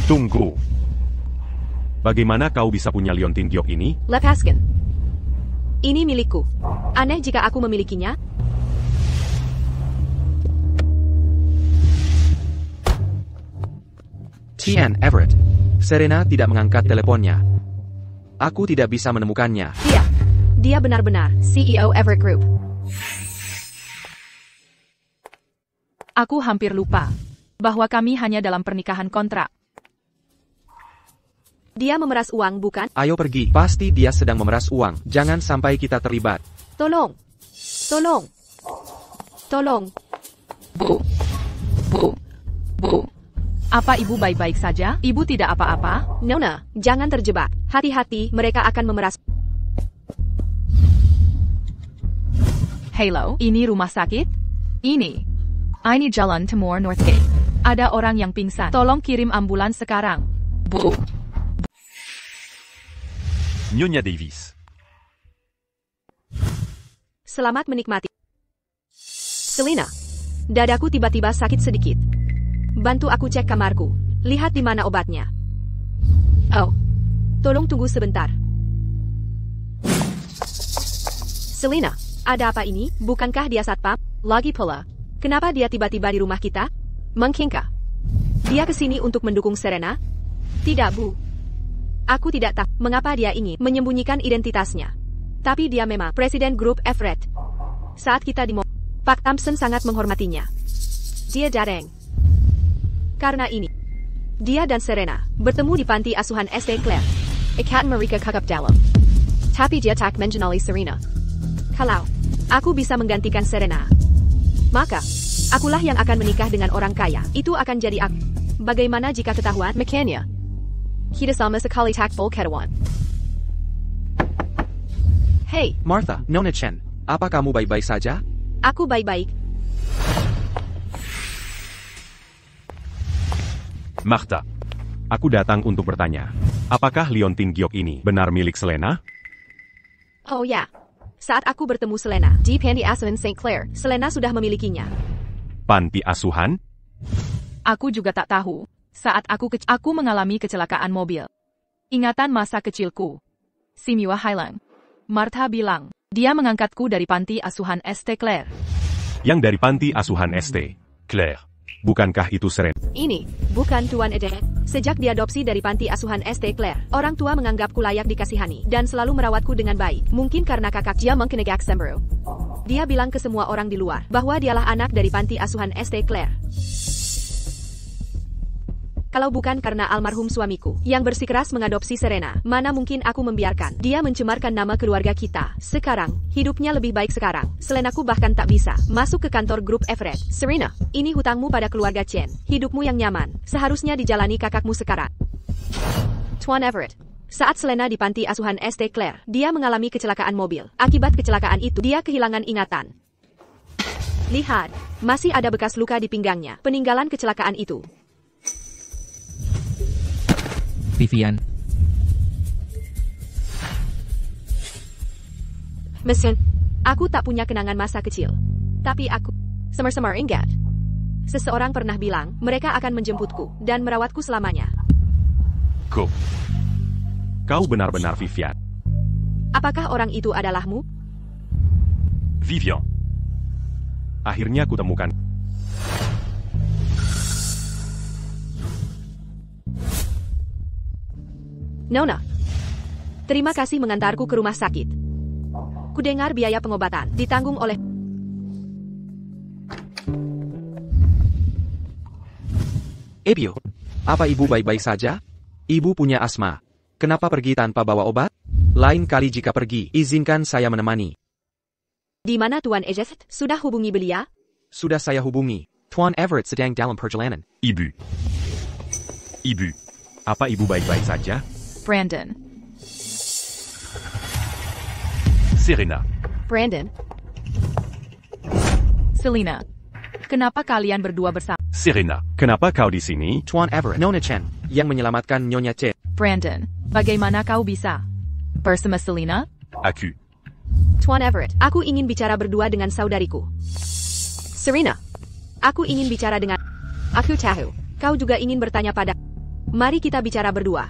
Tunggu. Bagaimana kau bisa punya liontin giok ini? Lepaskan. Ini milikku. Aneh jika aku memilikinya. Tian Everett. Serena tidak mengangkat teleponnya. Aku tidak bisa menemukannya. Dia benar-benar CEO Everett Group. Aku hampir lupa bahwa kami hanya dalam pernikahan kontrak. Dia memeras uang, bukan? Ayo pergi. Pasti dia sedang memeras uang. Jangan sampai kita terlibat. Tolong. Tolong. Tolong. Bu. Apa ibu baik-baik saja? Ibu tidak apa-apa? Nona, jangan terjebak. Hati-hati, mereka akan memeras. Hello, ini rumah sakit? Ini. I need jalan Timur Northgate. Ada orang yang pingsan. Tolong kirim ambulans sekarang. Bu. Nyonya Davis. Selamat menikmati. Selena, dadaku tiba-tiba sakit sedikit. Bantu aku cek kamarku. Lihat di mana obatnya. Oh, tolong tunggu sebentar. Selena, ada apa ini? Bukankah dia satpam? Lagi pula, kenapa dia tiba-tiba di rumah kita? Mungkinkah dia kesini untuk mendukung Serena? Tidak, Bu. Aku tidak tahu mengapa dia ingin menyembunyikan identitasnya. Tapi dia memang Presiden Grup Everett. Saat kita di mobil, Pak Thompson sangat menghormatinya. Dia jarang. Karena ini, dia dan Serena bertemu di panti asuhan St. Clair. Ikatan mereka kekap dalam. Tapi dia tak mengenali Serena. Kalau aku bisa menggantikan Serena, maka akulah yang akan menikah dengan orang kaya. Itu akan jadi aku. Bagaimana jika ketahuan? Makanya, kita sama sekali tak kawan. Hey, Martha, Nona Chen. Apa kamu baik-baik saja? aku baik-baik. Martha. Aku datang untuk bertanya. Apakah liontin giok ini benar milik Selena? Oh ya, saat aku bertemu Selena di panti asuhan St. Clair, Selena sudah memilikinya. Panti asuhan? Aku juga tak tahu. Saat aku mengalami kecelakaan mobil. Ingatan masa kecilku. Simua hilang. Martha bilang, dia mengangkatku dari panti asuhan St. Clair. Yang dari panti asuhan ST. Claire. Bukankah itu Serena? Ini, bukan Tuan Ede. Sejak diadopsi dari panti asuhan St. Clair, orang tua menganggapku layak dikasihani, dan selalu merawatku dengan baik. Mungkin karena kakak dia mengkenegak sembro. Dia bilang ke semua orang di luar, bahwa dialah anak dari panti asuhan St. Clair. Kalau bukan karena almarhum suamiku, yang bersikeras mengadopsi Serena, mana mungkin aku membiarkan dia mencemarkan nama keluarga kita. Sekarang, hidupnya lebih baik sekarang. Selenaku bahkan tak bisa masuk ke kantor grup Everett. Serena, ini hutangmu pada keluarga Chen. Hidupmu yang nyaman, seharusnya dijalani kakakmu sekarang. Tuan Everett. Saat Selena di panti asuhan St. Clair, dia mengalami kecelakaan mobil. Akibat kecelakaan itu, dia kehilangan ingatan. Lihat, masih ada bekas luka di pinggangnya, peninggalan kecelakaan itu. Vivian, Mesin, aku tak punya kenangan masa kecil. Tapi aku, semar-semar ingat. Seseorang pernah bilang, mereka akan menjemputku, dan merawatku selamanya. Kau benar-benar Vivian. Apakah orang itu adalahmu? Vivian. Akhirnya kutemukan. Nona, terima kasih mengantarku ke rumah sakit. Kudengar biaya pengobatan ditanggung oleh... Ebio, apa ibu baik-baik saja? Ibu punya asma. Kenapa pergi tanpa bawa obat? Lain kali jika pergi, izinkan saya menemani. Di mana Tuan Ejet? Sudah hubungi belia? Sudah saya hubungi. Tuan Everett sedang dalam perjalanan. Ibu. Ibu. Apa ibu baik-baik saja? Brandon. Serena. Brandon, Selena. Kenapa kalian berdua bersama? Serena. Kenapa kau di sini? Tuan Everett, Nona Chen, yang menyelamatkan Nyonya Chen. Brandon, bagaimana kau bisa bersama Selena? Aku. Tuan Everett, aku ingin bicara berdua dengan saudariku. Serena, aku ingin bicara dengan... Aku tahu, kau juga ingin bertanya pada... Mari kita bicara berdua.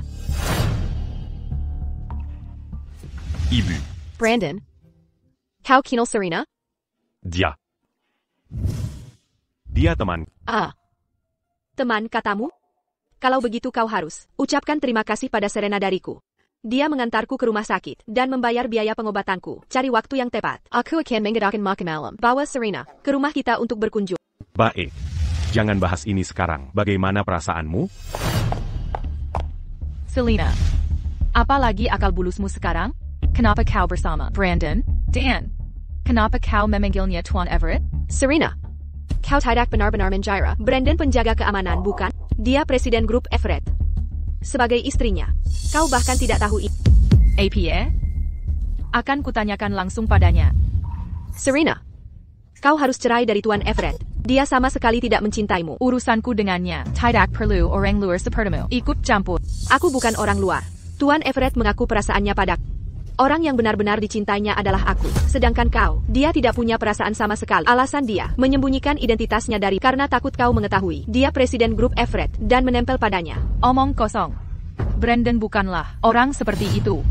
Ibu. Brandon, kau kenal Serena? Dia. Dia teman. Teman katamu? Kalau begitu kau harus ucapkan terima kasih pada Serena dariku. Dia mengantarku ke rumah sakit dan membayar biaya pengobatanku. Cari waktu yang tepat. Aku akan mengadakan makan malam. Bawa Serena ke rumah kita untuk berkunjung. Baik. Jangan bahas ini sekarang. Bagaimana perasaanmu? Selena. Apa lagi akal bulusmu sekarang? Kenapa kau bersama Brandon? Dan, kenapa kau memanggilnya Tuan Everett? Serena, kau tidak benar-benar menjara. Brandon penjaga keamanan, bukan? Dia presiden grup Everett. Sebagai istrinya, kau bahkan tidak tahu ini. APA? Akan kutanyakan langsung padanya. Serena, kau harus cerai dari Tuan Everett. Dia sama sekali tidak mencintaimu. Urusanku dengannya. Tidak perlu orang luar sepertimu ikut campur. Aku bukan orang luar. Tuan Everett mengaku perasaannya padaku. Orang yang benar-benar dicintainya adalah aku. Sedangkan kau, dia tidak punya perasaan sama sekali. Alasan dia menyembunyikan identitasnya dari karena takut kau mengetahui. Dia presiden grup Everett dan menempel padanya. Omong kosong. Brandon bukanlah orang seperti itu.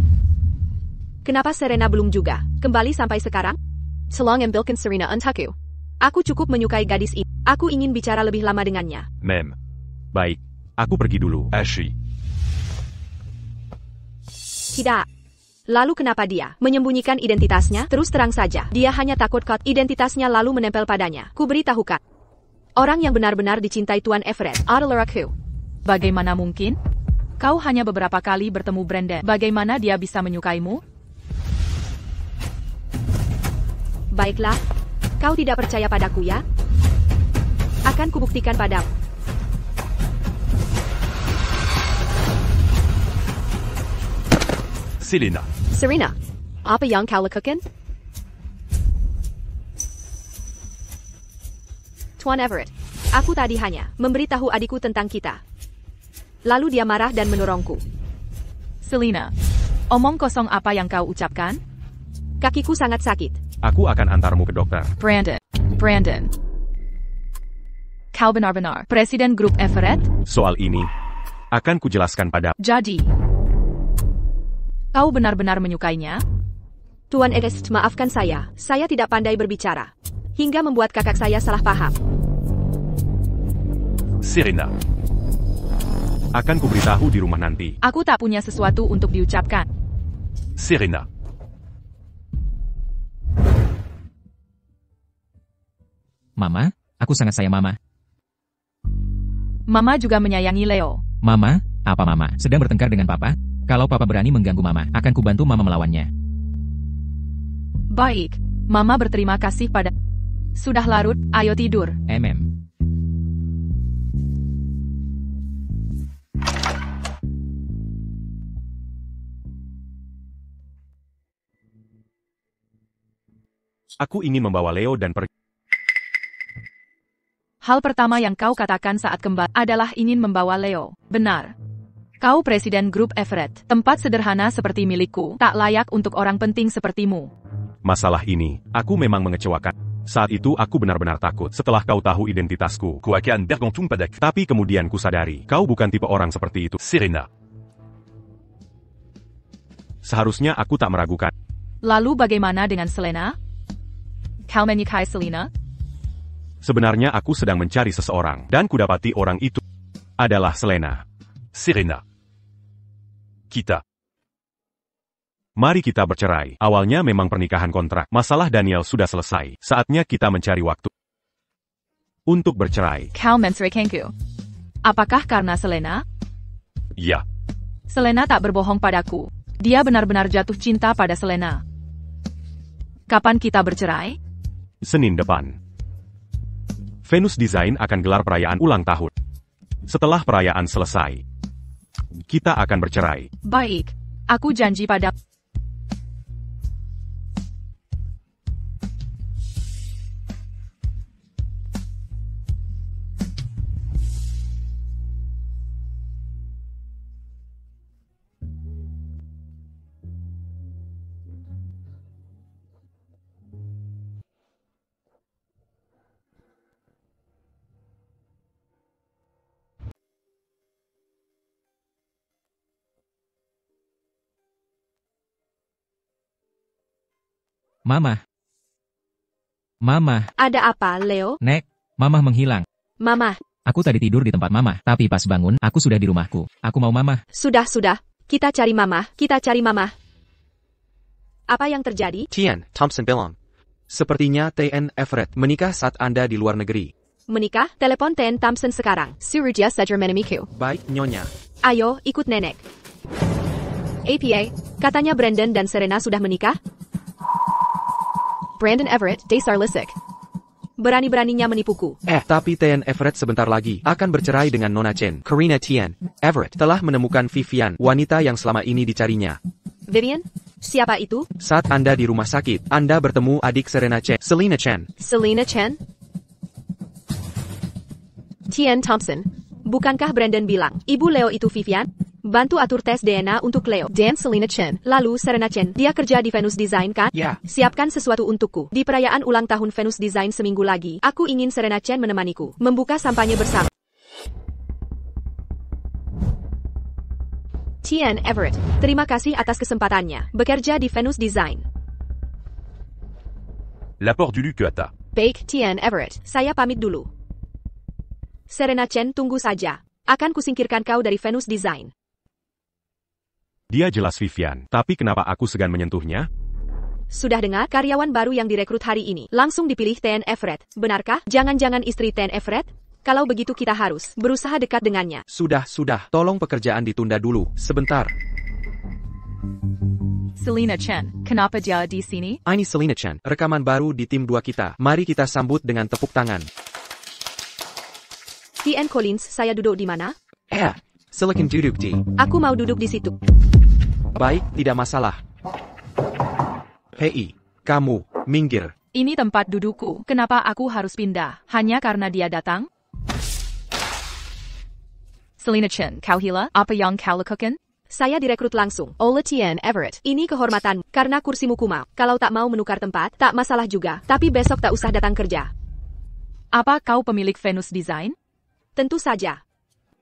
Kenapa Serena belum juga kembali sampai sekarang? Tolong ambilkan Serena untukku. Aku cukup menyukai gadis ini. Aku ingin bicara lebih lama dengannya. Même. Baik. Aku pergi dulu. Hachi. Tidak. Lalu kenapa dia menyembunyikan identitasnya? Terus terang saja, dia hanya takut kau identitasnya lalu menempel padanya. Ku beritahukan. Orang yang benar-benar dicintai Tuan Everett adalah aku. Bagaimana mungkin? Kau hanya beberapa kali bertemu Brandon. Bagaimana dia bisa menyukaimu? Baiklah, kau tidak percaya padaku ya? Akan kubuktikan padamu. Selena. Serena, apa yang kau lakukan? Tuan Everett, aku tadi hanya memberitahu adikku tentang kita. Lalu dia marah dan mendorongku. Selena, omong kosong apa yang kau ucapkan? Kakiku sangat sakit. Aku akan antarmu ke dokter. Brandon. Kau benar-benar presiden grup Everett? Soal ini, akan kujelaskan pada... Jadi, kau benar-benar menyukainya? Tuan Everett, maafkan saya tidak pandai berbicara. Hingga membuat kakak saya salah paham. Serena. Akan kuberitahu di rumah nanti. Aku tak punya sesuatu untuk diucapkan. Serena. Mama, aku sangat sayang Mama. Mama juga menyayangi Leo. Mama, apa Mama sedang bertengkar dengan Papa? Kalau Papa berani mengganggu Mama, akan kubantu Mama melawannya. Baik, Mama berterima kasih pada... Sudah larut, ayo tidur. Aku ingin membawa Leo dan pergi. Hal pertama yang kau katakan saat kembali adalah ingin membawa Leo. Benar. Kau presiden grup Everett. Tempat sederhana seperti milikku, tak layak untuk orang penting sepertimu. Masalah ini, aku memang mengecewakan. Saat itu aku benar-benar takut setelah kau tahu identitasku. Quoiqu'un bergantung padak. Tapi kemudian kusadari, kau bukan tipe orang seperti itu. Serena. Seharusnya aku tak meragukan. Lalu bagaimana dengan Selena? Kau menyukai Selena? Sebenarnya aku sedang mencari seseorang, dan kudapati orang itu adalah Selena. Serena. Kita. Mari kita bercerai. Awalnya memang pernikahan kontrak. Masalah Daniel sudah selesai. Saatnya kita mencari waktu untuk bercerai. Kau menceraikanku. Apakah karena Selena? Ya. Selena tak berbohong padaku. Dia benar-benar jatuh cinta pada Selena. Kapan kita bercerai? Senin depan. Venus Design akan gelar perayaan ulang tahun. Setelah perayaan selesai, kita akan bercerai. Baik. Aku janji pada... Mama. Mama. Ada apa, Leo? Nek, Mama menghilang. Mama, Aku tadi tidur di tempat Mama, tapi pas bangun, aku sudah di rumahku. Aku mau Mama. sudah. Kita cari Mama. Apa yang terjadi? Tian, Thompson bilang. Sepertinya TN Everett menikah saat Anda di luar negeri. Menikah? Telepon Ten Thompson sekarang. Suruja saja menemiku. Baik, Nyonya. Ayo, ikut nenek. APA, katanya Brandon dan Serena sudah menikah? Brandon Everett, Desar Lisick. Berani-beraninya menipuku. Tapi TN Everett sebentar lagi akan bercerai dengan Nona Chen. Karina Tian Everett telah menemukan Vivian, wanita yang selama ini dicarinya. Vivian? Siapa itu? Saat Anda di rumah sakit, Anda bertemu adik Serena Chen, Selena Chen. Selena Chen? Tian Thompson. Bukankah Brandon bilang, ibu Leo itu Vivian? Bantu atur tes DNA untuk Leo. Dan Selena Chen. Lalu Serena Chen, dia kerja di Venus Design kan? Ya. Siapkan sesuatu untukku. Di perayaan ulang tahun Venus Design seminggu lagi, aku ingin Serena Chen menemaniku. Membuka sampahnya bersama. Tian Everett, terima kasih atas kesempatannya. Bekerja di Venus Design. L'apport du Lucuata. Baik, Tian Everett, saya pamit dulu. Serena Chen, tunggu saja. Akan kusingkirkan kau dari Venus Design. Dia jelas Vivian, tapi kenapa aku segan menyentuhnya? Sudah dengar karyawan baru yang direkrut hari ini. Langsung dipilih TN Everett. Benarkah? Jangan-jangan istri TN Everett? Kalau begitu kita harus berusaha dekat dengannya. Sudah. Tolong pekerjaan ditunda dulu, sebentar. Selena Chen, kenapa dia di sini? Ini Selena Chen, rekaman baru di tim 2 kita. Mari kita sambut dengan tepuk tangan. TN Collins, saya duduk di mana? Silakan duduk di. Aku mau duduk di situ. Baik, tidak masalah. Hei, kamu, minggir. Ini tempat dudukku. Kenapa aku harus pindah? Hanya karena dia datang? Selena Chen, kau gila? Apa yang kau lakukan? Saya direkrut langsung. Oleh Tian Everett. Ini kehormatan, karena kursimu kumal. Kalau tak mau menukar tempat, tak masalah juga. Tapi besok tak usah datang kerja. Apa kau pemilik Venus Design? Tentu saja.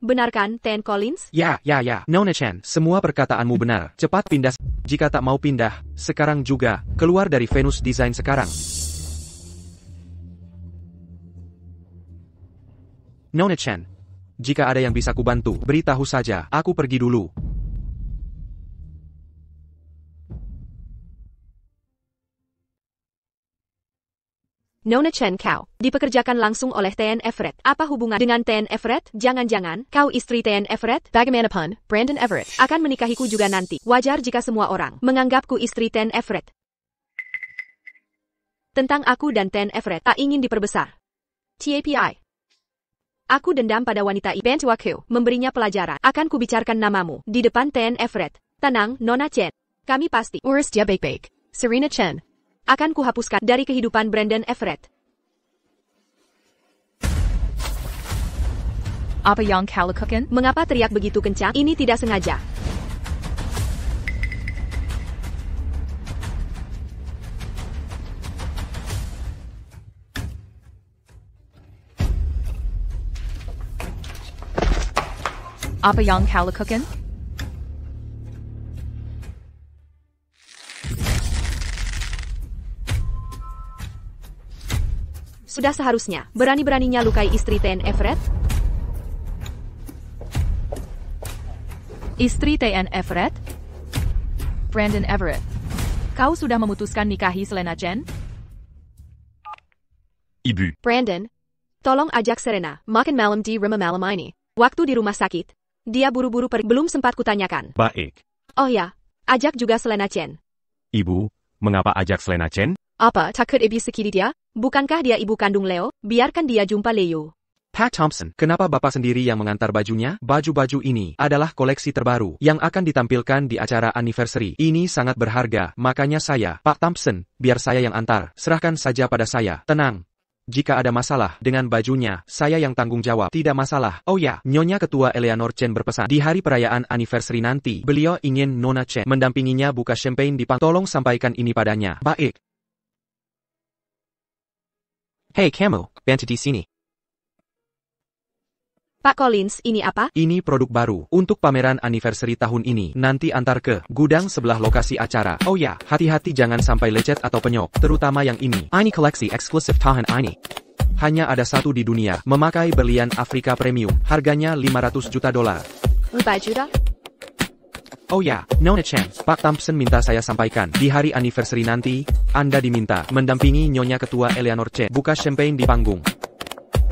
Benarkan, Ten Collins? Ya. Nona Chen, semua perkataanmu benar. Cepat pindah. Jika tak mau pindah, sekarang juga. Keluar dari Venus Design sekarang. Nona Chen, jika ada yang bisa kubantu, beritahu saja. Aku pergi dulu. Nona Chen, kau dipekerjakan langsung oleh TN Everett. Apa hubungan dengan TN Everett? Jangan-jangan kau istri TN Everett? Bagaimanapun, Brandon Everett akan menikahiku juga nanti. Wajar jika semua orang menganggapku istri TN Everett. Tentang aku dan TN Everett tak ingin diperbesar. TAPI. Aku dendam pada wanita itu. Bantu aku Memberinya pelajaran. Akan kubicarakan namamu di depan TN Everett. Tenang, Nona Chen. Kami pasti urus dia baik-baik. Serena Chen. Akan kuhapuskan dari kehidupan Brandon Everett. Apa yang kau lakukan? Mengapa teriak begitu kencang? Ini tidak sengaja. Apa yang kau lakukan? Sudah seharusnya. Berani-beraninya lukai istri TN Everett? Istri TN Everett? Brandon Everett. Kau sudah memutuskan nikahi Selena Chen? Ibu. Brandon, tolong ajak Serena makan malam di rumah malam ini. Waktu di rumah sakit. Dia buru-buru pergi. Belum sempat kutanyakan. Baik. Oh ya, ajak juga Selena Chen. Ibu, mengapa ajak Selena Chen? Apa, takut ibu sakiti dia? Bukankah dia ibu kandung Leo? Biarkan dia jumpa Leo. Pat Thompson, kenapa Bapak sendiri yang mengantar bajunya? Baju-baju ini adalah koleksi terbaru yang akan ditampilkan di acara anniversary. Ini sangat berharga, makanya saya, Pak Thompson, biar saya yang antar. Serahkan saja pada saya. Tenang. Jika ada masalah dengan bajunya, saya yang tanggung jawab. Tidak masalah. Oh ya, Nyonya Ketua Eleanor Chen berpesan. Di hari perayaan anniversary nanti, beliau ingin Nona Chen mendampinginya buka champagne di Tolong sampaikan ini padanya. Baik. Hey kamu, bantu di sini. Pak Collins, ini apa? Ini produk baru untuk pameran anniversary tahun ini. Nanti antar ke gudang sebelah lokasi acara. Oh ya, hati-hati jangan sampai lecet atau penyok, terutama yang ini. Ini koleksi eksklusif tahun ini. Hanya ada satu di dunia, memakai berlian Afrika Premium. Harganya $500 juta. 5 juta? Oh ya, Nona Chen, Pak Thompson minta saya sampaikan. Di hari anniversary nanti, Anda diminta mendampingi Nyonya Ketua Eleanor Chen buka champagne di panggung.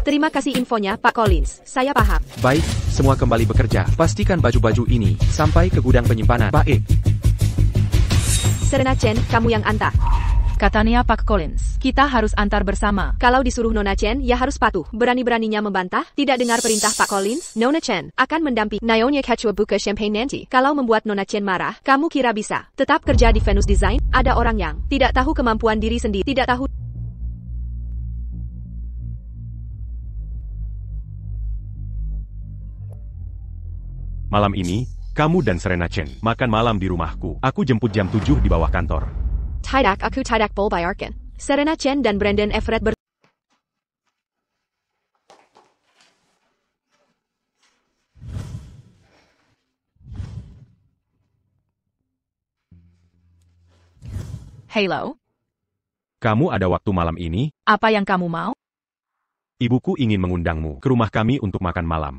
Terima kasih infonya, Pak Collins. Saya paham. Baik, semua kembali bekerja. Pastikan baju-baju ini sampai ke gudang penyimpanan. Baik. Serena Chen, kamu yang antar. Katanya Pak Collins, kita harus antar bersama. Kalau disuruh Nona Chen, ya harus patuh. Berani-beraninya membantah, tidak dengar perintah Pak Collins. Nona Chen akan mendampingi Nyonya Ketua buka champagne nanti. Kalau membuat Nona Chen marah, kamu kira bisa tetap kerja di Venus Design? Ada orang yang tidak tahu kemampuan diri sendiri, tidak tahu. Malam ini, kamu dan Serena Chen makan malam di rumahku. Aku jemput jam 7 di bawah kantor. Tidak, aku tidak bayarkan. Serena Chen dan Brandon Everett Halo? Kamu ada waktu malam ini? Apa yang kamu mau? Ibuku ingin mengundangmu ke rumah kami untuk makan malam.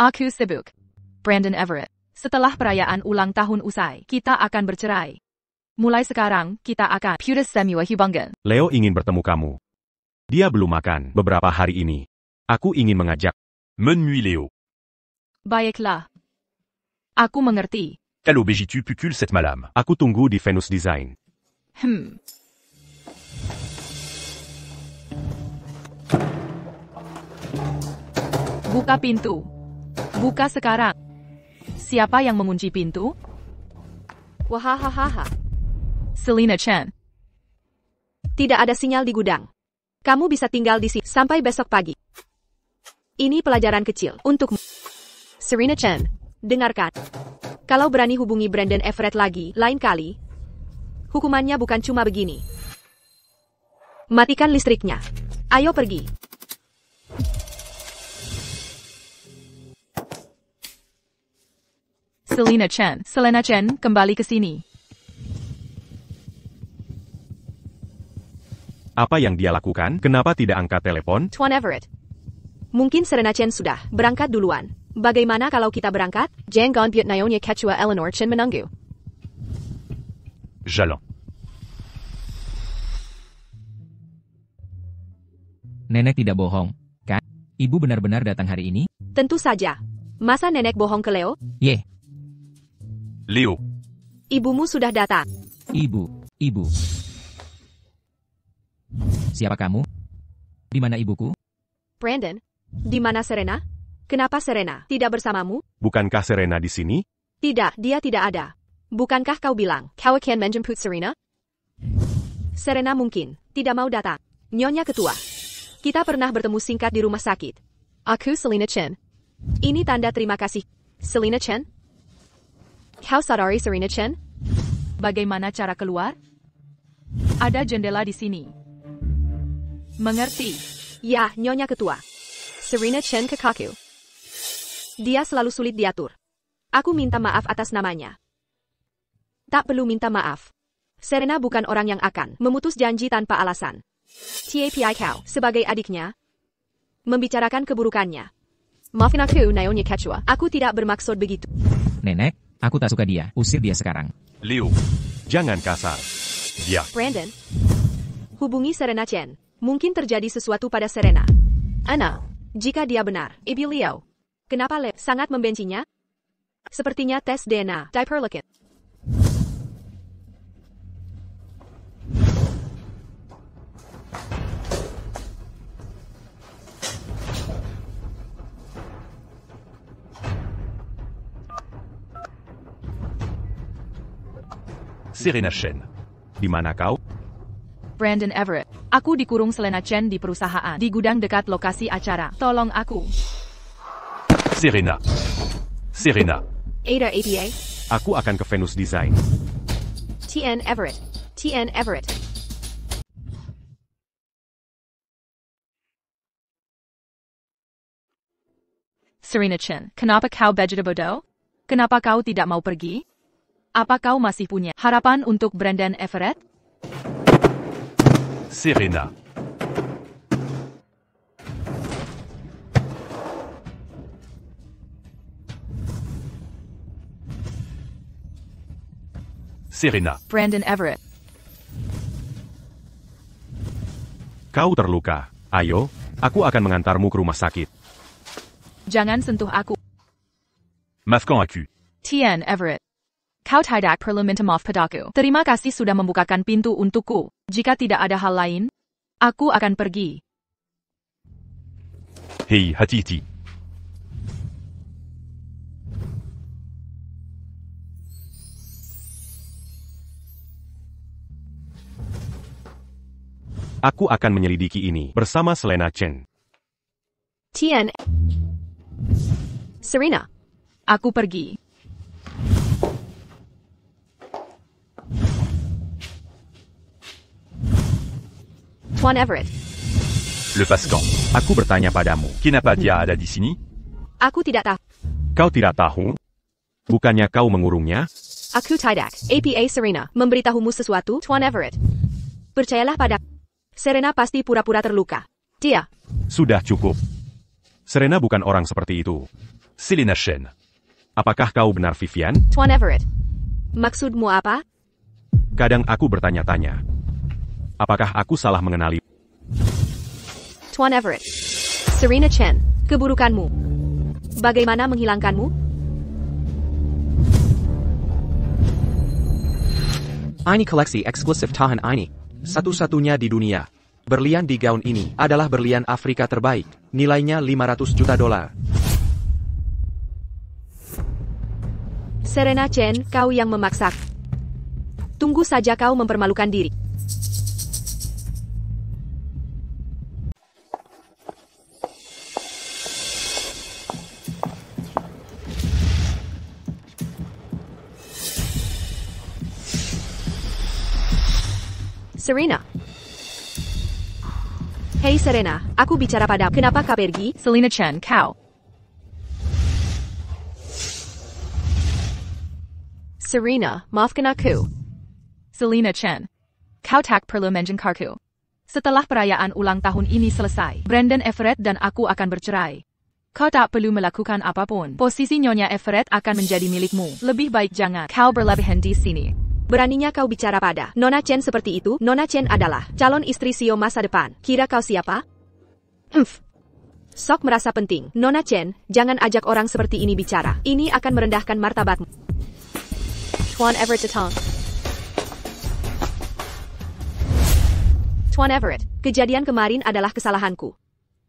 Aku sibuk. Brandon Everett. Setelah perayaan ulang tahun usai, kita akan bercerai. Mulai sekarang, kita akan putus semua hubungan. Leo ingin bertemu kamu. Dia belum makan beberapa hari ini. Aku ingin mengajak. Bonne nuit Léo. Baiklah. Aku mengerti. Quelle obégitu pucule cette madame. Aku tunggu di Venus Design. Buka pintu. Buka sekarang. Siapa yang mengunci pintu? Wahahaha. Selena Chen. Tidak ada sinyal di gudang. Kamu bisa tinggal di sini sampai besok pagi. Ini pelajaran kecil untukmu. Serena Chen, dengarkan. Kalau berani hubungi Brandon Everett lagi, lain kali, hukumannya bukan cuma begini. Matikan listriknya. Ayo pergi. Selena Chen, kembali ke sini. Apa yang dia lakukan? Kenapa tidak angkat telepon? Tuan Everett. Mungkin Serena Chen sudah berangkat duluan. Bagaimana kalau kita berangkat? Jangan biar Nyonya Ketua Eleanor Chen menunggu. J'allons. Nenek tidak bohong, kan? Ibu benar-benar datang hari ini? Tentu saja. Masa nenek bohong ke Leo? Ye, Léo. Ibumu sudah datang. Ibu. Siapa kamu? Di mana ibuku? Brandon, di mana Serena? Kenapa Serena tidak bersamamu? Bukankah Serena di sini? Tidak, dia tidak ada. Bukankah kau bilang, kau akan menjemput Serena? Serena mungkin tidak mau datang. Nyonya Ketua, kita pernah bertemu singkat di rumah sakit. Aku Selena Chen. Ini tanda terima kasih. Selena Chen? Kau sadari Serena Chen? Bagaimana cara keluar? Ada jendela di sini. Mengerti? Ya, Nyonya Ketua. Serena Chen ke Kaku. Dia selalu sulit diatur. Aku minta maaf atas namanya. Tak perlu minta maaf. Serena bukan orang yang akan memutus janji tanpa alasan. Tapi kau, sebagai adiknya, membicarakan keburukannya. Maafin aku, Nyonya Ketua. Aku tidak bermaksud begitu. Nenek, aku tak suka dia. Usir dia sekarang. Liu, jangan kasar. Dia. Brandon, hubungi Serena Chen. Mungkin terjadi sesuatu pada Serena. Ana, jika dia benar, Ibu Liu. Kenapa sangat membencinya? Sepertinya tes DNA diperlukan. Serena Chen. Di mana kau? Brandon Everett. Aku dikurung Selena Chen di perusahaan. Di gudang dekat lokasi acara. Tolong aku. Serena. Serena. Ada APA. Aku akan ke Venus Design. TN Everett. TN Everett. Serena Chen, kenapa kau begitu bodoh? Kenapa kau tidak mau pergi? Apa kau masih punya harapan untuk Brandon Everett? Serena. Serena. Brandon Everett. Kau terluka. Ayo, aku akan mengantarmu ke rumah sakit. Jangan sentuh aku. Maskan aku. TN Everett. Kau tidak perlu minta maaf padaku. Terima kasih sudah membukakan pintu untukku. Jika tidak ada hal lain, aku akan pergi. Hei, hati-hati. Aku akan menyelidiki ini bersama Selena Chen. TN. Serena. Aku pergi. Tuan Everett. Le Pascan. Aku bertanya padamu. Kenapa dia ada di sini? Aku tidak tahu. Kau tidak tahu? Bukannya kau mengurungnya? Aku tidak. APA Serena. Memberitahumu sesuatu, Tuan Everett. Percayalah pada. Serena pasti pura-pura terluka. Dia. Sudah cukup. Serena bukan orang seperti itu. Selena Chen. Apakah kau benar, Vivian? Tuan Everett. Maksudmu apa? Kadang aku bertanya-tanya. Apakah aku salah mengenali? Tuan Everett. Serena Chen. Keburukanmu. Bagaimana menghilangkanmu? Ini koleksi eksklusif Tahan ini. Satu-satunya di dunia. Berlian di gaun ini adalah berlian Afrika terbaik. Nilainya $500 juta. Serena Chen, kau yang memaksa. Tunggu saja kau mempermalukan diri. Serena. Hei Serena, aku bicara padamu. Kenapa kau pergi? Selena Chen, kau. Serena, maafkan aku. Selena Chen. Kau tak perlu menjengkarku. Setelah perayaan ulang tahun ini selesai, Brandon Everett dan aku akan bercerai. Kau tak perlu melakukan apapun. Posisi Nyonya Everett akan menjadi milikmu. Lebih baik jangan kau berlebihan di sini. Beraninya kau bicara pada Nona Chen seperti itu? Nona Chen adalah calon istri CEO masa depan. Kira kau siapa? Sok merasa penting. Nona Chen, jangan ajak orang seperti ini bicara. Ini akan merendahkan martabatmu. Tuan Everett datang. Tuan Everett, kejadian kemarin adalah kesalahanku.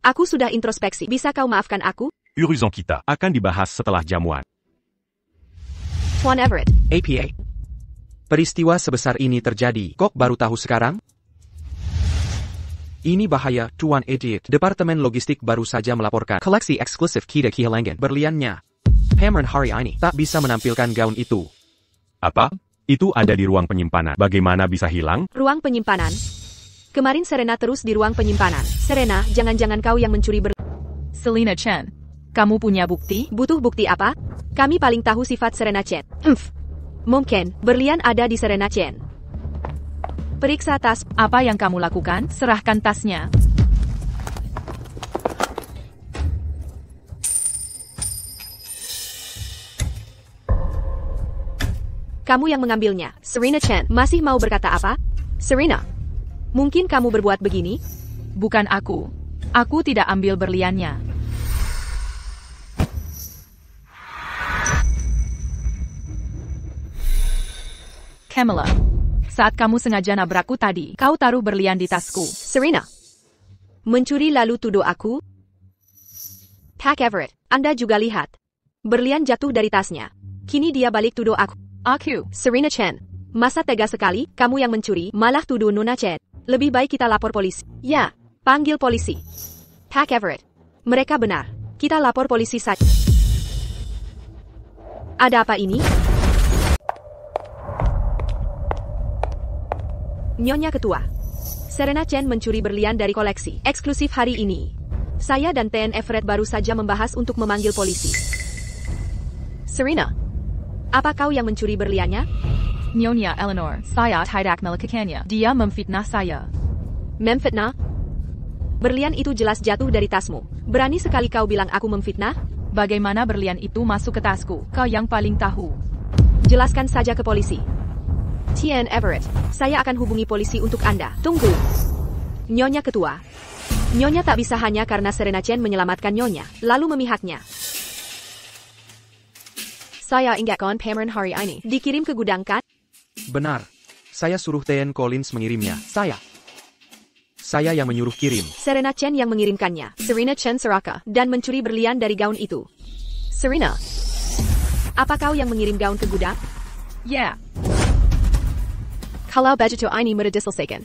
Aku sudah introspeksi. Bisa kau maafkan aku? Uruzan kita. Akan dibahas setelah jamuan. Tuan Everett. APA. Peristiwa sebesar ini terjadi. Kok baru tahu sekarang? Ini bahaya, Tuan Idiot. Departemen Logistik baru saja melaporkan koleksi eksklusif kita kehilangan berliannya. Pameran hari ini tak bisa menampilkan gaun itu. Apa? Itu ada di ruang penyimpanan. Bagaimana bisa hilang? Ruang penyimpanan? Kemarin Serena terus di ruang penyimpanan. Serena, jangan-jangan kau yang mencuri Selena Chen, kamu punya bukti? Butuh bukti apa? Kami paling tahu sifat Serena Chen. Mungkin, berlian ada di Serena Chen. Periksa tas. Apa yang kamu lakukan? Serahkan tasnya. Kamu yang mengambilnya. Serena Chen, masih mau berkata apa? Serena, mungkin kamu berbuat begini? Bukan aku. Aku tidak ambil berliannya. Camilla, saat kamu sengaja nabrakku tadi, kau taruh berlian di tasku. Serena, mencuri lalu tuduh aku? Pak Everett, Anda juga lihat. Berlian jatuh dari tasnya. Kini dia balik tuduh aku. Aku. Serena Chen, masa tega sekali, kamu yang mencuri, malah tuduh Nona Chen. Lebih baik kita lapor polisi. Ya, panggil polisi. Pak Everett, mereka benar. Kita lapor polisi saja. Ada apa ini? Nyonya Ketua, Serena Chen mencuri berlian dari koleksi eksklusif hari ini. Saya dan TN Everett baru saja membahas untuk memanggil polisi. Serena, apa kau yang mencuri berliannya? Nyonya Eleanor, saya tidak melakukannya. Dia memfitnah saya. Memfitnah? Berlian itu jelas jatuh dari tasmu. Berani sekali kau bilang aku memfitnah? Bagaimana berlian itu masuk ke tasku? Kau yang paling tahu. Jelaskan saja ke polisi. TN Everett, saya akan hubungi polisi untuk Anda. Tunggu. Nyonya Ketua. Nyonya tak bisa hanya karena Serena Chen menyelamatkan Nyonya, lalu memihaknya. Saya ingatkan pameran hari ini. Dikirim ke gudang kan? Benar. Saya suruh TN Collins mengirimnya. Saya yang menyuruh kirim. Serena Chen yang mengirimkannya. Serena Chen seraka dan mencuri berlian dari gaun itu. Serena, apa kau yang mengirim gaun ke gudang? Ya. Kalau baju ini mudah diselesaikan.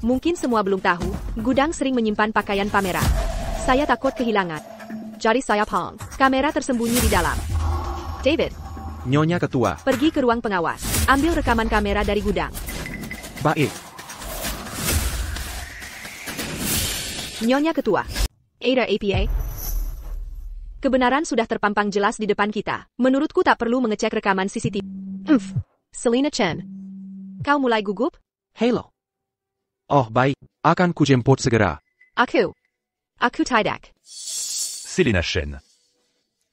Mungkin semua belum tahu, gudang sering menyimpan pakaian pameran. Saya takut kehilangan. Jadi saya pang. Kamera tersembunyi di dalam. David, Nyonya Ketua. pergi ke ruang pengawas. Ambil rekaman kamera dari gudang. Baik. Nyonya Ketua. Ada APA. Kebenaran sudah terpampang jelas di depan kita. Menurutku tak perlu mengecek rekaman CCTV. Selena Chen, kau mulai gugup? Halo. Oh baik, akan kujemput segera. Aku tidak. Selena Chen.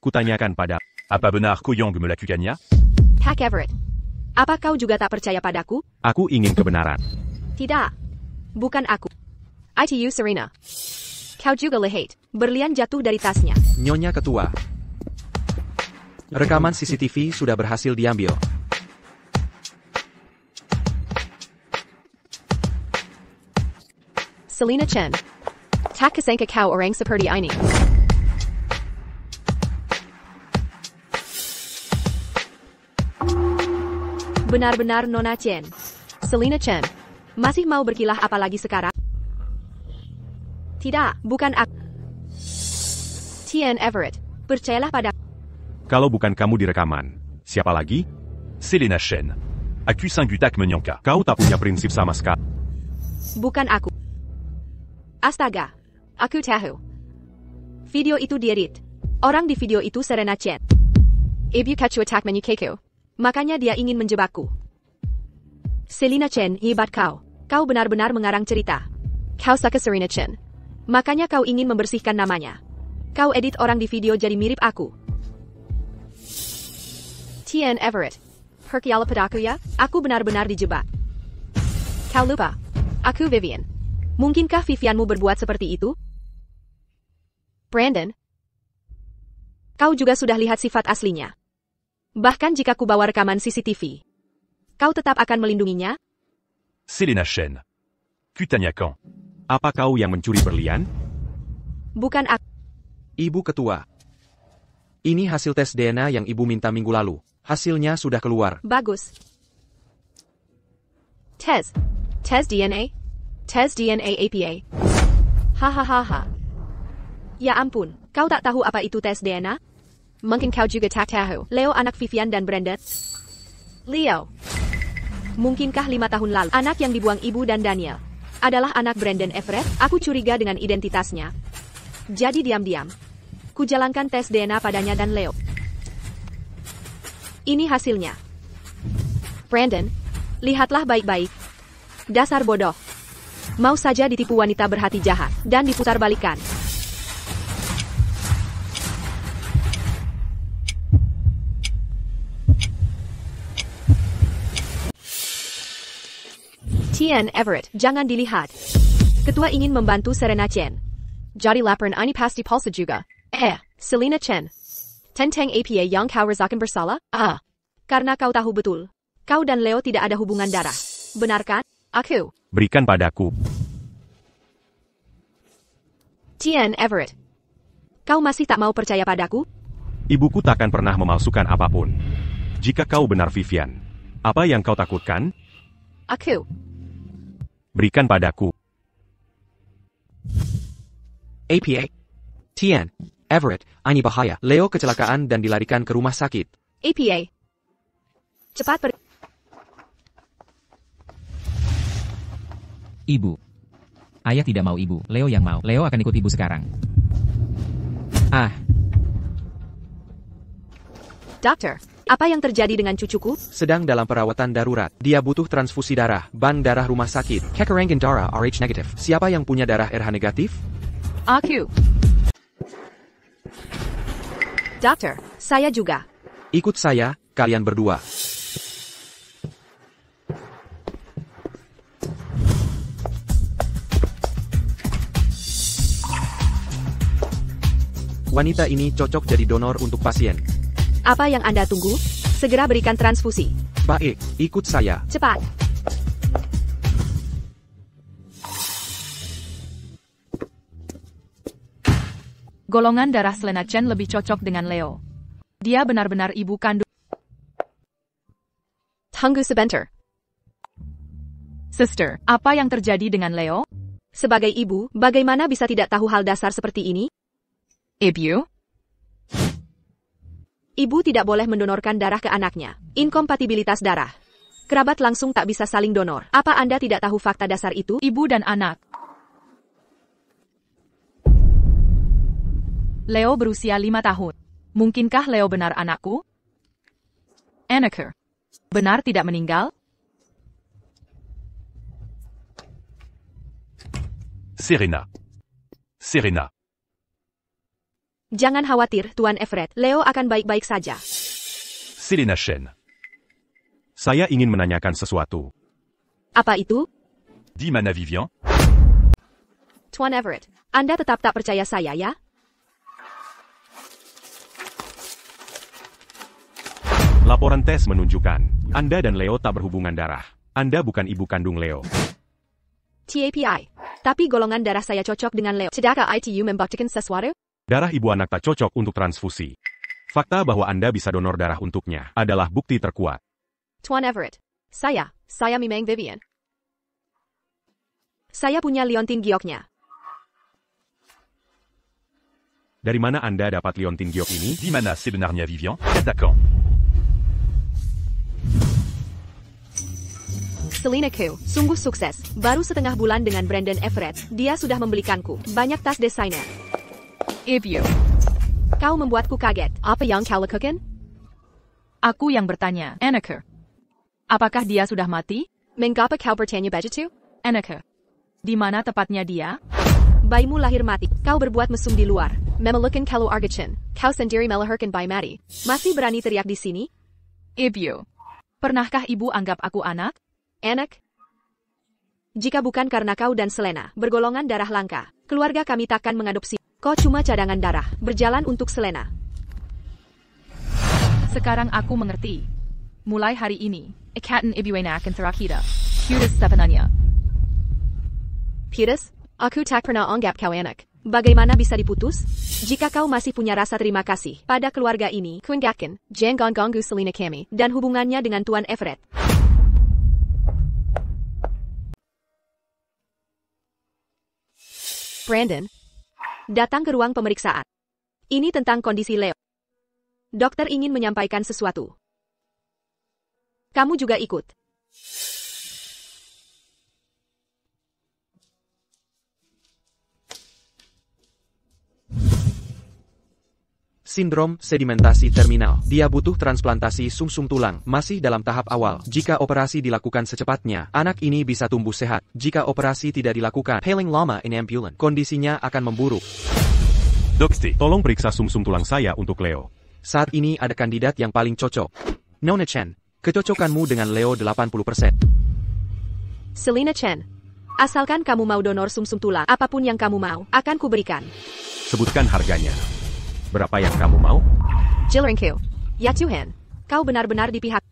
Kutanyakan pada Apa benar Kuyong melakukannya? Pak Everett, apa kau juga tak percaya padaku? aku ingin kebenaran. Tidak. Bukan aku. ITU Serena. Kau juga lihat, berlian jatuh dari tasnya. Nyonya Ketua. Rekaman CCTV sudah berhasil diambil. Selena Chen. Tak kesangka kau orang seperti ini. Benar-benar Nona Chen. Selena Chen, masih mau berkilah apa lagi sekarang? Tidak, bukan aku. TN Everett, percayalah pada. Kalau bukan kamu di rekaman, siapa lagi? Selena Chen. Aku Singgutak Menyanka. Kau tak punya prinsip sama sekali. Bukan aku. Astaga, aku tahu. Video itu diedit. Orang di video itu Serena Chen. Ibu kacu attack menyukaku. Makanya dia ingin menjebakku. Selena Chen, hebat kau. Kau benar-benar mengarang cerita. Kau suka Serena Chen. Makanya kau ingin membersihkan namanya. Kau edit orang di video jadi mirip aku. TN Everett. Percaya padaku ya, aku benar-benar dijebak. Kau lupa. Aku Vivian. Mungkinkah Vivianmu berbuat seperti itu? Brandon. Kau juga sudah lihat sifat aslinya. Bahkan jika ku bawa rekaman CCTV, kau tetap akan melindunginya? Selena Chen. Kutanyakan. Apa kau yang mencuri berlian? Bukan aku. Ibu Ketua. Ini hasil tes DNA yang Ibu minta minggu lalu. Hasilnya sudah keluar. Bagus. Tes DNA? Tes DNA APA. Hahaha. Ya ampun, kau tak tahu apa itu tes DNA? Mungkin kau juga tak tahu. Leo anak Vivian dan Brandon. Leo. Mungkinkah 5 tahun lalu, anak yang dibuang ibu dan Daniel adalah anak Brandon Everett? Aku curiga dengan identitasnya. Jadi diam-diam, ku jalankan tes DNA padanya dan Leo. Ini hasilnya. Brandon, lihatlah baik-baik. Dasar bodoh. Mau saja ditipu wanita berhati jahat, dan diputar balikan. Tian Everett, jangan dilihat. Ketua ingin membantu Serena Chen. Jadi laporan ini pasti palsu juga. Selena Chen. Tentang APA yang kau rasakan bersalah? Karena kau tahu betul. Kau dan Leo tidak ada hubungan darah. Benar kan? Aku. Berikan padaku. Tian Everett. Kau masih tak mau percaya padaku? Ibuku takkan pernah memalsukan apapun. Jika kau benar Vivian, apa yang kau takutkan? Aku. Berikan padaku. APA. Tian. Everett, ini bahaya. Leo kecelakaan dan dilarikan ke rumah sakit. APA. Cepat pergi. Ibu. Ayah tidak mau ibu, Leo yang mau. Leo akan ikut ibu sekarang. Dokter, apa yang terjadi dengan cucuku? Sedang dalam perawatan darurat. Dia butuh transfusi darah. Bank darah rumah sakit. Kekurangan darah RH negatif. Siapa yang punya darah RH negatif? Aku. Dokter, saya juga. Ikut saya, kalian berdua. Wanita ini cocok jadi donor untuk pasien. Apa yang Anda tunggu? Segera berikan transfusi. Baik, ikut saya. Cepat. Golongan darah Selena Chen lebih cocok dengan Leo. Dia benar-benar ibu kandung. Tunggu sebentar. Sister, apa yang terjadi dengan Leo? Sebagai ibu, bagaimana bisa tidak tahu hal dasar seperti ini? Ibu? Ibu tidak boleh mendonorkan darah ke anaknya. Inkompatibilitas darah. Kerabat langsung tak bisa saling donor. Apa Anda tidak tahu fakta dasar itu? Ibu dan anak. Leo berusia 5 tahun. Mungkinkah Leo benar anakku? Anakku. Benar tidak meninggal? Serena. Serena. Jangan khawatir, Tuan Everett. Leo akan baik-baik saja. Selena Chen. Saya ingin menanyakan sesuatu. Apa itu? Di mana Vivian? Tuan Everett, Anda tetap tak percaya saya ya? Laporan tes menunjukkan, Anda dan Leo tak berhubungan darah. Anda bukan ibu kandung Leo. TAPI. Tapi golongan darah saya cocok dengan Leo. Tidakkah ITU membuktikan sesuatu? Darah ibu anak tak cocok untuk transfusi. Fakta bahwa Anda bisa donor darah untuknya adalah bukti terkuat. Tuan Everett, saya memang Vivian. Saya punya liontin gioknya. Dari mana Anda dapat liontin giok ini? Di mana sebenarnya Vivian? Attaquant. Selena Q, sungguh sukses. Baru setengah bulan dengan Brandon Everett, dia sudah membelikanku banyak tas desainer. Ibu. Kau membuatku kaget. Apa yang kau lakukan? Aku yang bertanya. Anakku. Apakah dia sudah mati? Mengapa kau bertanya begitu? Anakku. Di mana tepatnya dia? Bayimu lahir mati. Kau berbuat mesum di luar. Memelukan kalau argachin. Kau sendiri melahirkan bayi mati. Masih berani teriak di sini? Ibu. Pernahkah ibu anggap aku anak? Anak? Jika bukan karena kau dan Selena bergolongan darah langka, keluarga kami takkan mengadopsi. Kau cuma cadangan darah, berjalan untuk Selena. Sekarang aku mengerti. Mulai hari ini, ikatan ibu anak akan terakhir. Putus sebenarnya. Putus? Aku tak pernah anggap kau anak. Bagaimana bisa diputus? Jika kau masih punya rasa terima kasih pada keluarga ini, kuinggatkan, jangan ganggu Selena kami, dan hubungannya dengan Tuan Everett. Brandon, datang ke ruang pemeriksaan. Ini tentang kondisi Leo. Dokter ingin menyampaikan sesuatu. Kamu juga ikut. Sindrom sedimentasi terminal. Dia butuh transplantasi sumsum tulang, masih dalam tahap awal. Jika operasi dilakukan secepatnya, anak ini bisa tumbuh sehat. Jika operasi tidak dilakukan, paling lama inambulan, kondisinya akan memburuk. Dokter, tolong periksa sumsum tulang saya untuk Leo. Saat ini ada kandidat yang paling cocok. Nona Chen, kecocokanmu dengan Leo 80%. Selina Chen, asalkan kamu mau donor sumsum tulang, apapun yang kamu mau, akan kuberikan. Sebutkan harganya. Berapa yang kamu mau? Jill Ringkyu, Yatsuhan, kau benar-benar di pihak.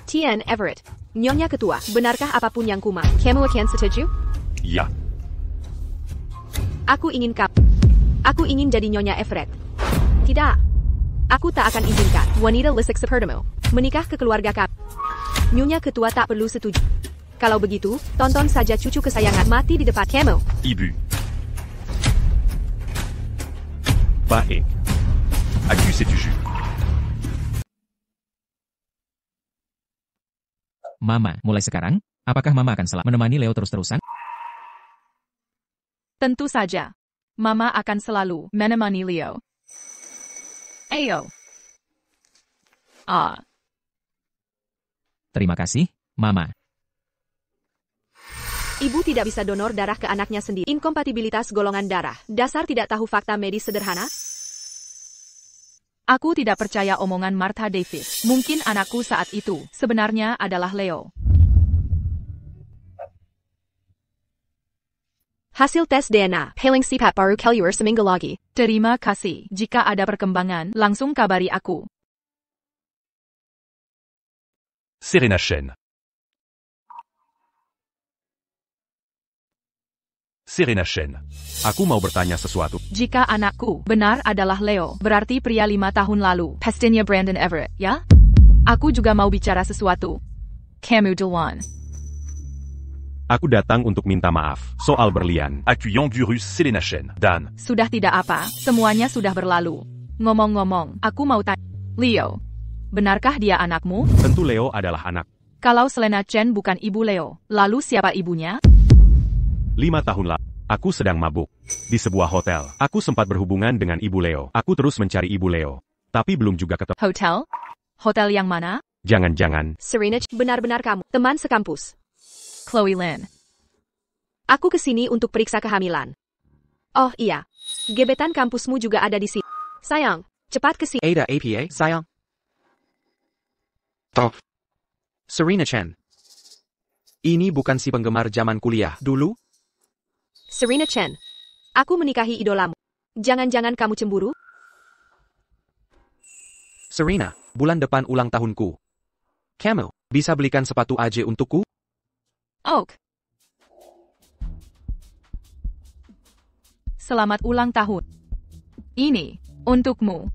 Tian Everett, Nyonya Ketua, benarkah apapun yang ku mau? Kamu akan setuju? Ya. Aku ingin Aku ingin jadi Nyonya Everett. Tidak. Aku tak akan izinkan wanita lisik sepertimu menikah ke keluarga kami. Nyonya Ketua tak perlu setuju. Kalau begitu, tonton saja cucu kesayangan mati di depan kamu. Ibu. Baik. Aku setuju. Mama, mulai sekarang, apakah Mama akan selalu menemani Leo terus-terusan? Tentu saja. Mama akan selalu menemani Leo. Ayo. Terima kasih, Mama. Ibu tidak bisa donor darah ke anaknya sendiri. Inkompatibilitas golongan darah. Dasar tidak tahu fakta medis sederhana? Aku tidak percaya omongan Martha Davis. Mungkin anakku saat itu sebenarnya adalah Leo. Hasil tes DNA. Paling sipat baru keluar seminggu lagi. Terima kasih. Jika ada perkembangan, langsung kabari aku. Serena Chen. Serena Chen. Aku mau bertanya sesuatu. Jika anakku benar adalah Leo, berarti pria 5 tahun lalu, pastinya Brandon Everett, ya? Aku juga mau bicara sesuatu. Kamu duluan. Aku datang untuk minta maaf soal berlian. Accueillant Burus Selena Chen. Dan. Sudah tidak apa, semuanya sudah berlalu. Ngomong-ngomong, aku mau tanya. Leo, benarkah dia anakmu? Tentu Leo adalah anak. Kalau Selena Chen bukan ibu Leo, lalu siapa ibunya? 5 tahun lalu, aku sedang mabuk. Di sebuah hotel, aku sempat berhubungan dengan ibu Leo. Aku terus mencari ibu Leo. Tapi belum juga ketemu. Hotel? Hotel yang mana? Jangan-jangan. Serena, benar-benar kamu, teman sekampus. Chloe Lin. Aku kesini untuk periksa kehamilan. Oh iya, gebetan kampusmu juga ada di sini. Sayang, cepat kesini. Ada APA, sayang. Toh. Serena Chen. Ini bukan si penggemar zaman kuliah dulu? Serena Chen, aku menikahi idolamu. Jangan-jangan kamu cemburu? Serena, bulan depan ulang tahunku. Kamu, bisa belikan sepatu AJ untukku? Oak. Selamat ulang tahun. Ini, untukmu.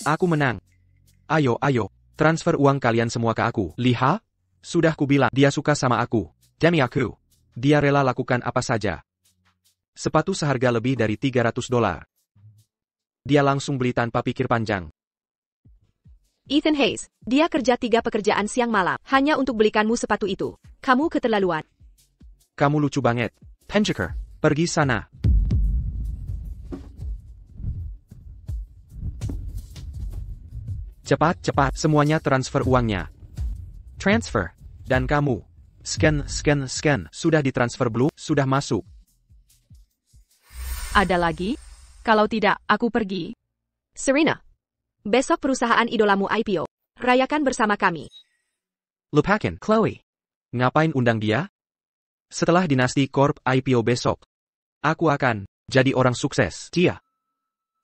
Aku menang. Ayo, transfer uang kalian semua ke aku. Lihat? Sudah kubilang, dia suka sama aku. Demi aku. Dia rela lakukan apa saja. Sepatu seharga lebih dari $300. Dia langsung beli tanpa pikir panjang. Ethan Hayes, dia kerja 3 pekerjaan siang malam, hanya untuk belikanmu sepatu itu. Kamu keterlaluan. Kamu lucu banget. Penjaker, pergi sana. Cepat, semuanya transfer uangnya. Transfer. Dan kamu. Scan. Sudah ditransfer belum? Sudah masuk. Ada lagi? Kalau tidak, aku pergi. Serena, besok perusahaan idolamu IPO. Rayakan bersama kami. Lupakan, Chloe. Ngapain undang dia? Setelah Dinasti Corp IPO besok, aku akan jadi orang sukses. Dia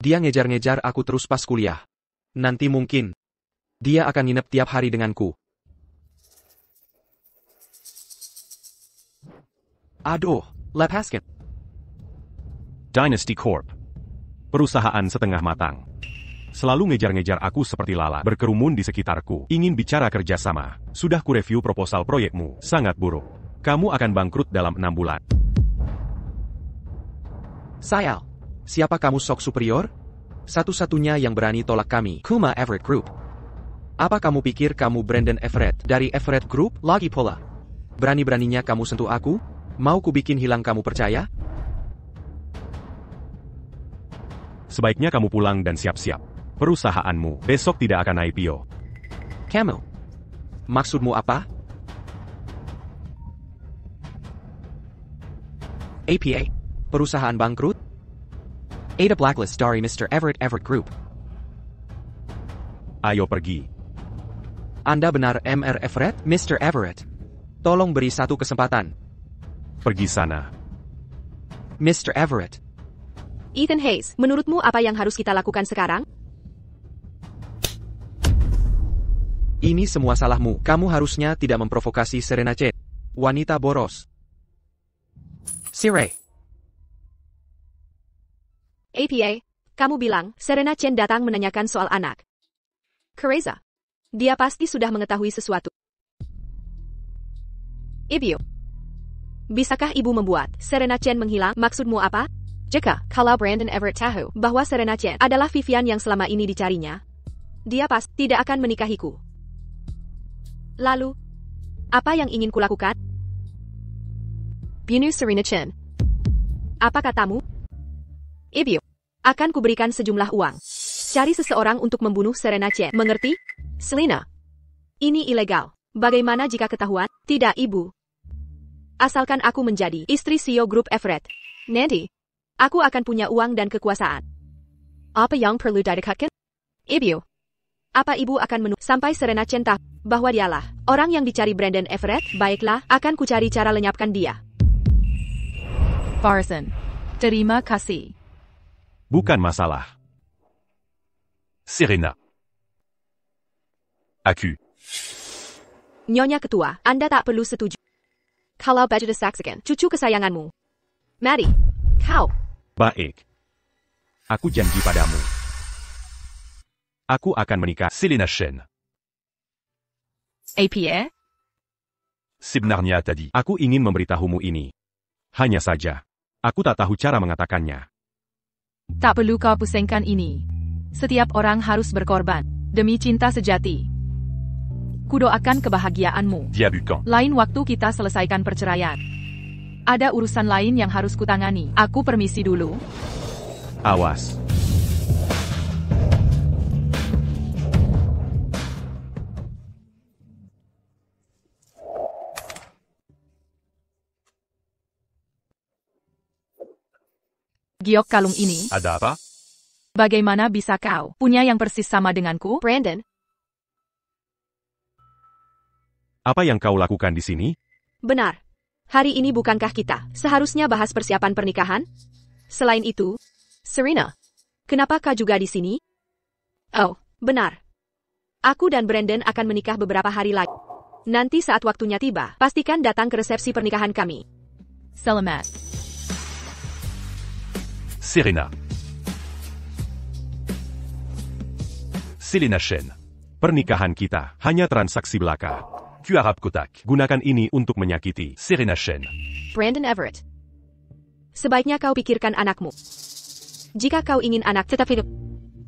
ngejar-ngejar aku terus pas kuliah. Nanti mungkin dia akan nginep tiap hari denganku. Aduh, lepaskan. Dynasty Corp. Perusahaan setengah matang. Selalu ngejar-ngejar aku seperti lalat, berkerumun di sekitarku, ingin bicara kerjasama. Sudah kureview proposal proyekmu, sangat buruk. Kamu akan bangkrut dalam 6 bulan. Sayal, siapa kamu sok superior? Satu-satunya yang berani tolak kami, Kuma Everett Group. Apa kamu pikir kamu Brandon Everett dari Everett Group? Lagi pola. Berani-beraninya kamu sentuh aku? Mau ku bikin hilang kamu percaya? Sebaiknya kamu pulang dan siap-siap. Perusahaanmu besok tidak akan IPO. Kamu. Maksudmu apa? APA. Perusahaan bangkrut? Ada blacklist dari Mr. Everett Group. Ayo pergi. Anda benar Mr. Everett? Mr. Everett. Tolong beri satu kesempatan. Pergi sana. Mr. Everett. Ethan Hayes, menurutmu apa yang harus kita lakukan sekarang? Ini semua salahmu. Kamu harusnya tidak memprovokasi Serena Chen. Wanita boros. Sire. APA, kamu bilang Serena Chen datang menanyakan soal anak Kereza. Dia pasti sudah mengetahui sesuatu. Ibu, bisakah ibu membuat Serena Chen menghilang? Maksudmu apa? Jika kalau Brandon Everett tahu bahwa Serena Chen adalah Vivian yang selama ini dicarinya, dia pasti tidak akan menikahiku. Lalu, apa yang ingin kulakukan? Bunuh Serena Chen. Apa katamu? Ibu, akan kuberikan sejumlah uang. Cari seseorang untuk membunuh Serena Chen. Mengerti? Selena. Ini ilegal. Bagaimana jika ketahuan? Tidak, ibu. Asalkan aku menjadi istri CEO Grup Everett. Nanti, aku akan punya uang dan kekuasaan. Apa yang perlu didekatkan? Ibu. Apa ibu akan menunggu sampai Serena Chen tahu bahwa dialah orang yang dicari Brandon Everett? Baiklah, akan kucari cara lenyapkan dia. Farson. Terima kasih. Bukan masalah. Serena. Aku. Nyonya Ketua, Anda tak perlu setuju. Kalau Bajada Saxikan, cucu kesayanganmu. Maddie, kau. Baik. Aku janji padamu. Aku akan menikah. Selena Chen. APA? Sebenarnya tadi. Aku ingin memberitahumu ini. Hanya saja, aku tak tahu cara mengatakannya. Tak perlu kau pusingkan ini. Setiap orang harus berkorban demi cinta sejati. Kudoakan kebahagiaanmu. Dia bukan. Lain waktu kita selesaikan perceraian. Ada urusan lain yang harus kutangani. Aku permisi dulu. Awas. Giok kalung ini. Ada apa? Bagaimana bisa kau punya yang persis sama denganku? Brandon, Apa yang kau lakukan di sini? benar. Hari ini bukankah kita seharusnya bahas persiapan pernikahan? Selain itu, Serena, kenapa kau juga di sini? Oh, benar. Aku dan Brandon akan menikah beberapa hari lagi. Nanti saat waktunya tiba, pastikan datang ke resepsi pernikahan kami. Selamat. Serena. Selena Chen. Pernikahan kita hanya transaksi belaka. Kuarab Kotak. Gunakan ini untuk menyakiti. Serena Chen. Brandon Everett. Sebaiknya kau pikirkan anakmu. Jika kau ingin anak tetap hidup,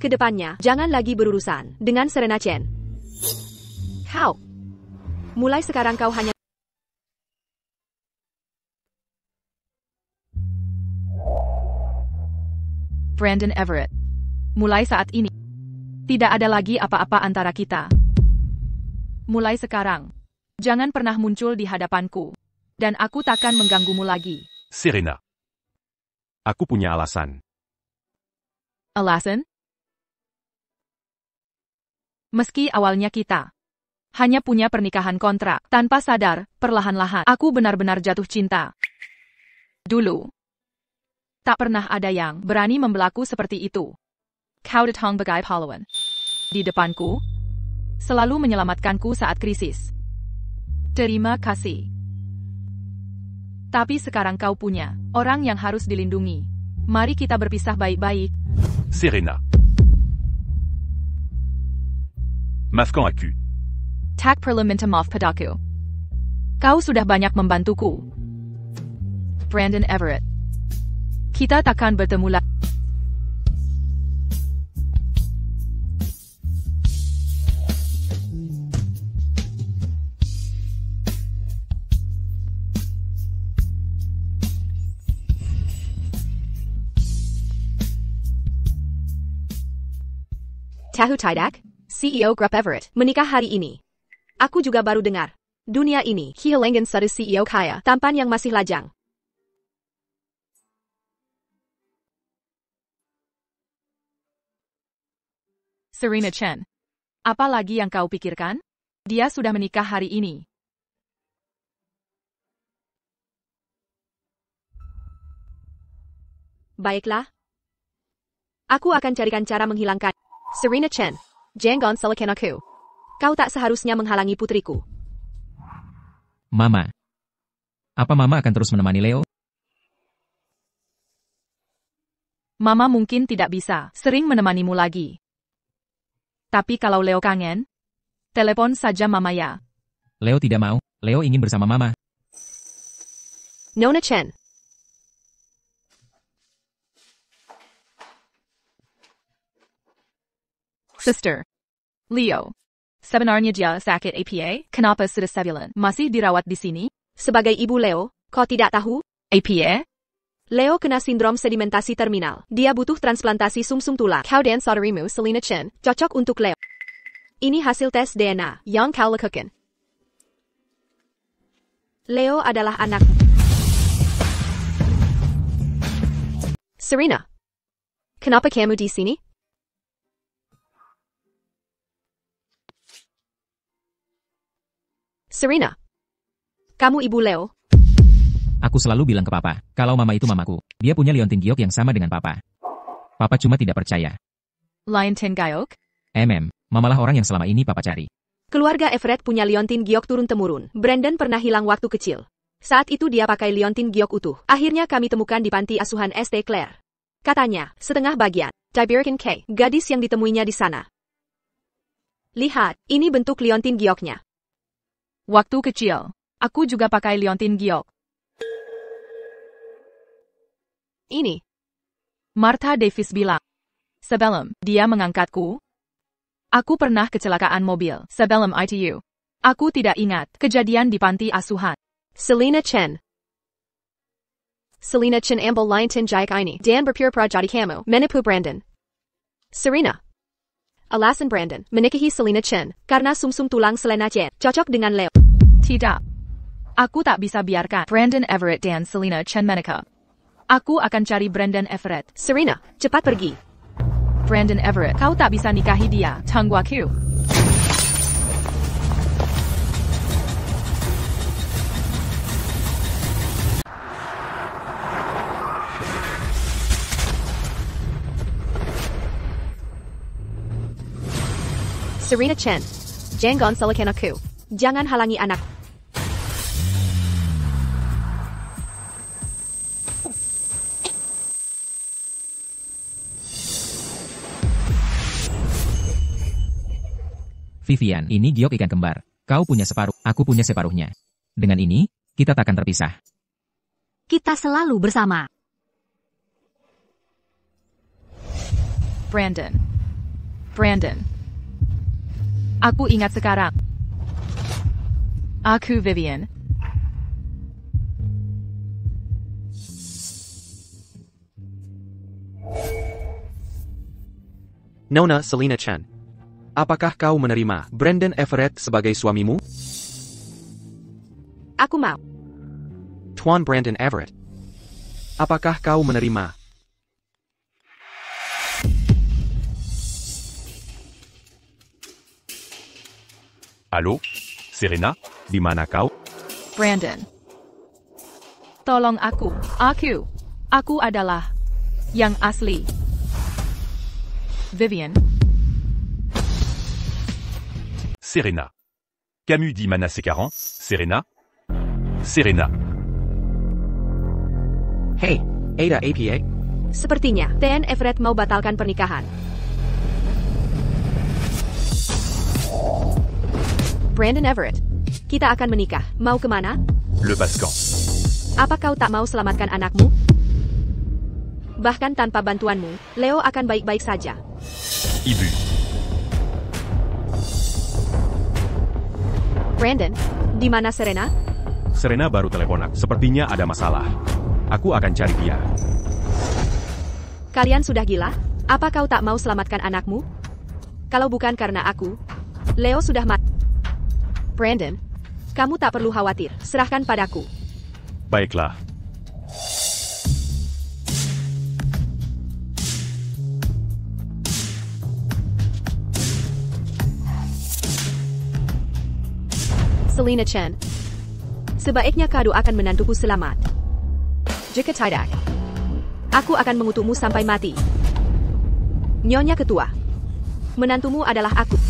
ke depannya jangan lagi berurusan dengan Serena Chen. Kau. Mulai sekarang kau hanya Brandon Everett. Mulai saat ini, tidak ada lagi apa-apa antara kita. Mulai sekarang, jangan pernah muncul di hadapanku. Dan aku takkan mengganggumu lagi. Serena. Aku punya alasan. Alasan? Meski awalnya kita hanya punya pernikahan kontrak, tanpa sadar, perlahan-lahan, aku benar-benar jatuh cinta. Dulu, tak pernah ada yang berani membelaku seperti itu. Kau datang bagai pahlawan di depanku, selalu menyelamatkanku saat krisis. Terima kasih. Tapi sekarang kau punya orang yang harus dilindungi. Mari kita berpisah baik-baik. Serena. Maafkan aku. Tak perlu minta maaf padaku. Kau sudah banyak membantuku. Brandon Everett. Kita takkan bertemu lagi. Tahu tidak? CEO Grup Everett menikah hari ini. Aku juga baru dengar. Dunia ini kehilangan satu CEO kaya, tampan yang masih lajang. Serena Chen. Apa lagi yang kau pikirkan? Dia sudah menikah hari ini. Baiklah. Aku akan carikan cara menghilangkan. Serena Chen, jangan salahkan aku. Kau tak seharusnya menghalangi putriku. Mama. Apa Mama akan terus menemani Leo? Mama mungkin tidak bisa sering menemanimu lagi. Tapi kalau Leo kangen, telepon saja Mama ya. Leo tidak mau. Leo ingin bersama Mama. Nona Chen. Sister. Leo. Sebenarnya dia sakit APA, kenapa sudah sebulan masih dirawat di sini? Sebagai ibu Leo, kau tidak tahu? APA? Leo kena sindrom sedimentasi terminal. Dia butuh transplantasi sumsum tulang. Kau dan saudarimu, Serena Chen, cocok untuk Leo. Ini hasil tes DNA yang kau lakukan. Leo adalah anak. Serena. Kenapa kamu di sini? Serena. Kamu ibu Leo? Aku selalu bilang ke Papa, kalau Mama itu mamaku. Dia punya liontin giok yang sama dengan Papa. Papa cuma tidak percaya. Liontin giok? Mamalah orang yang selama ini Papa cari. Keluarga Everett punya liontin giok turun-temurun. Brandon pernah hilang waktu kecil. Saat itu dia pakai liontin giok utuh. Akhirnya kami temukan di panti asuhan St. Clair. Katanya, setengah bagian. Tiberican K, gadis yang ditemuinya di sana. Lihat, ini bentuk liontin gioknya. Waktu kecil, aku juga pakai liontin giok. Ini. Martha Davis bilang. Sebelum dia mengangkatku, aku pernah kecelakaan mobil sebelum ITU. Aku tidak ingat kejadian di panti asuhan. Serena Chen. Serena Chen ambil liontin giok ini dan berpura-pura jadi kamu menipu Brandon. Serena. Alasan Brandon menikahi Serena Chen karena sumsum tulang Serena Chen cocok dengan Leo. Tidak. Aku tak bisa biarkan Brandon Everett dan Serena Chen menikah. Aku akan cari Brandon Everett. Serena, cepat pergi. Brandon Everett, kau tak bisa nikahi dia. Tunggu aku. Serena Chen, jangan salahkan aku. Jangan halangi anak. Vivian, ini giok ikan kembar. Kau punya separuh, aku punya separuhnya. Dengan ini, kita takkan terpisah. Kita selalu bersama. Brandon. Aku ingat sekarang. Aku Vivian. Nona Serena Chen. Apakah kau menerima Brandon Everett sebagai suamimu? Aku mau. Tuan Brandon Everett. Apakah kau menerima? Halo? Serena? Di mana kau? Brandon. Tolong aku. Aku adalah yang asli. Vivian. Serena. Camus dit Mana Sekaran? Serena? Serena. Hey, Ada APA? Sepertinya, Dan Everett mau batalkan pernikahan. Brandon Everett. Kita akan menikah. Mau kemana? Le Bascan. Apa kau tak mau selamatkan anakmu? Bahkan tanpa bantuanmu, Leo akan baik-baik saja. Ibu. Brandon, di mana Serena? Serena baru teleponan. Sepertinya ada masalah. Aku akan cari dia. Kalian sudah gila? Apa kau tak mau selamatkan anakmu? Kalau bukan karena aku, Leo sudah mati. Brandon, kamu tak perlu khawatir. Serahkan padaku. Baiklah. Selena Chen. Sebaiknya kau akan menantuku selamat. Jika tidak, aku akan mengutukmu sampai mati. Nyonya Ketua. Menantumu adalah aku.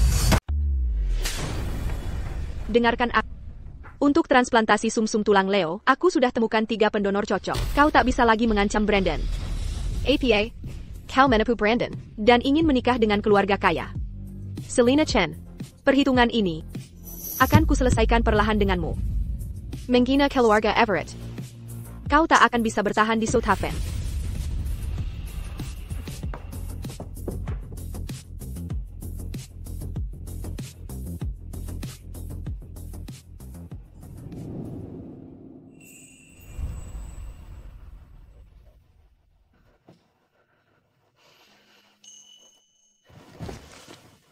Dengarkan aku. Untuk transplantasi sumsum tulang Leo, aku sudah temukan 3 pendonor cocok. Kau tak bisa lagi mengancam Brandon. APA, kau menipu Brandon, dan ingin menikah dengan keluarga kaya. Selena Chen, perhitungan ini akan kuselesaikan perlahan denganmu. Menghina keluarga Everett. Kau tak akan bisa bertahan di Southaven.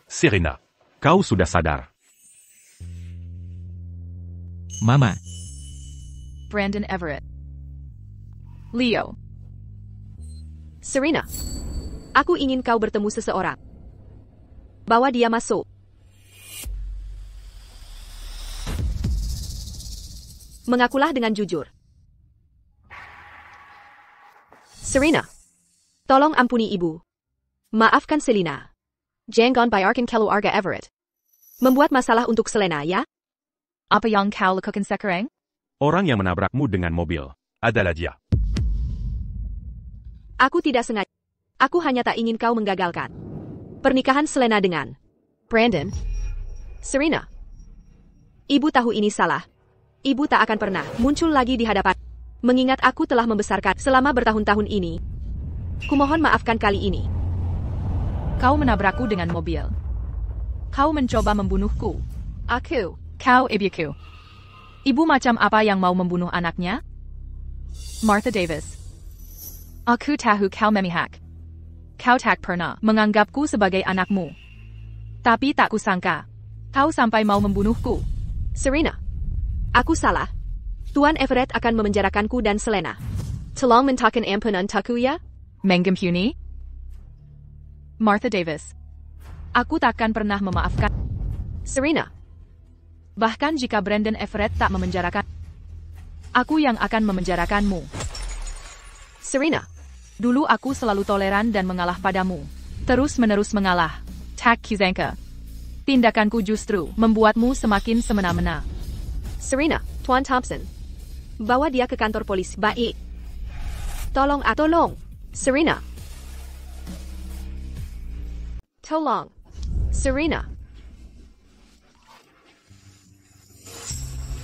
Serena, kau sudah sadar. Mama, Brandon Everett. Leo. Serena, aku ingin kau bertemu seseorang. Bawa dia masuk. Mengakulah dengan jujur. Serena, tolong ampuni ibu. Maafkan Selena. Jangan biarkan keluarga Everett membuat masalah untuk Selena, ya? Apa yang kau lakukan sekarang? Orang yang menabrakmu dengan mobil. Adalah dia. Aku tidak sengaja. Aku hanya tak ingin kau menggagalkan pernikahan Selena dengan Brandon. Serena, ibu tahu ini salah. Ibu tak akan pernah muncul lagi di hadapan. Mengingat aku telah membesarkan selama bertahun-tahun ini. Kumohon maafkan kali ini. Kau menabrakku dengan mobil. Kau mencoba membunuhku. Kau ibuku. Ibu macam apa yang mau membunuh anaknya? Martha Davis. Aku tahu kau memihak. Kau tak pernah menganggapku sebagai anakmu. Tapi tak kusangka. Kau sampai mau membunuhku. Serena, aku salah. Tuan Everett akan memenjarakanku dan Selena. Tolong mintakan ampunan untukku, ya? Mengampuni? Martha Davis. Aku takkan pernah memaafkan. Serena, Bahkan jika Brandon Everett tak memenjarakan, aku yang akan memenjarakanmu. Serena, Dulu aku selalu toleran dan mengalah padamu. Terus-menerus mengalah. Tak kusangka. Tindakanku justru membuatmu semakin semena-mena. Serena, Tuan Thompson. Bawa dia ke kantor polisi. Baik. Tolong. Serena. Tolong. Serena.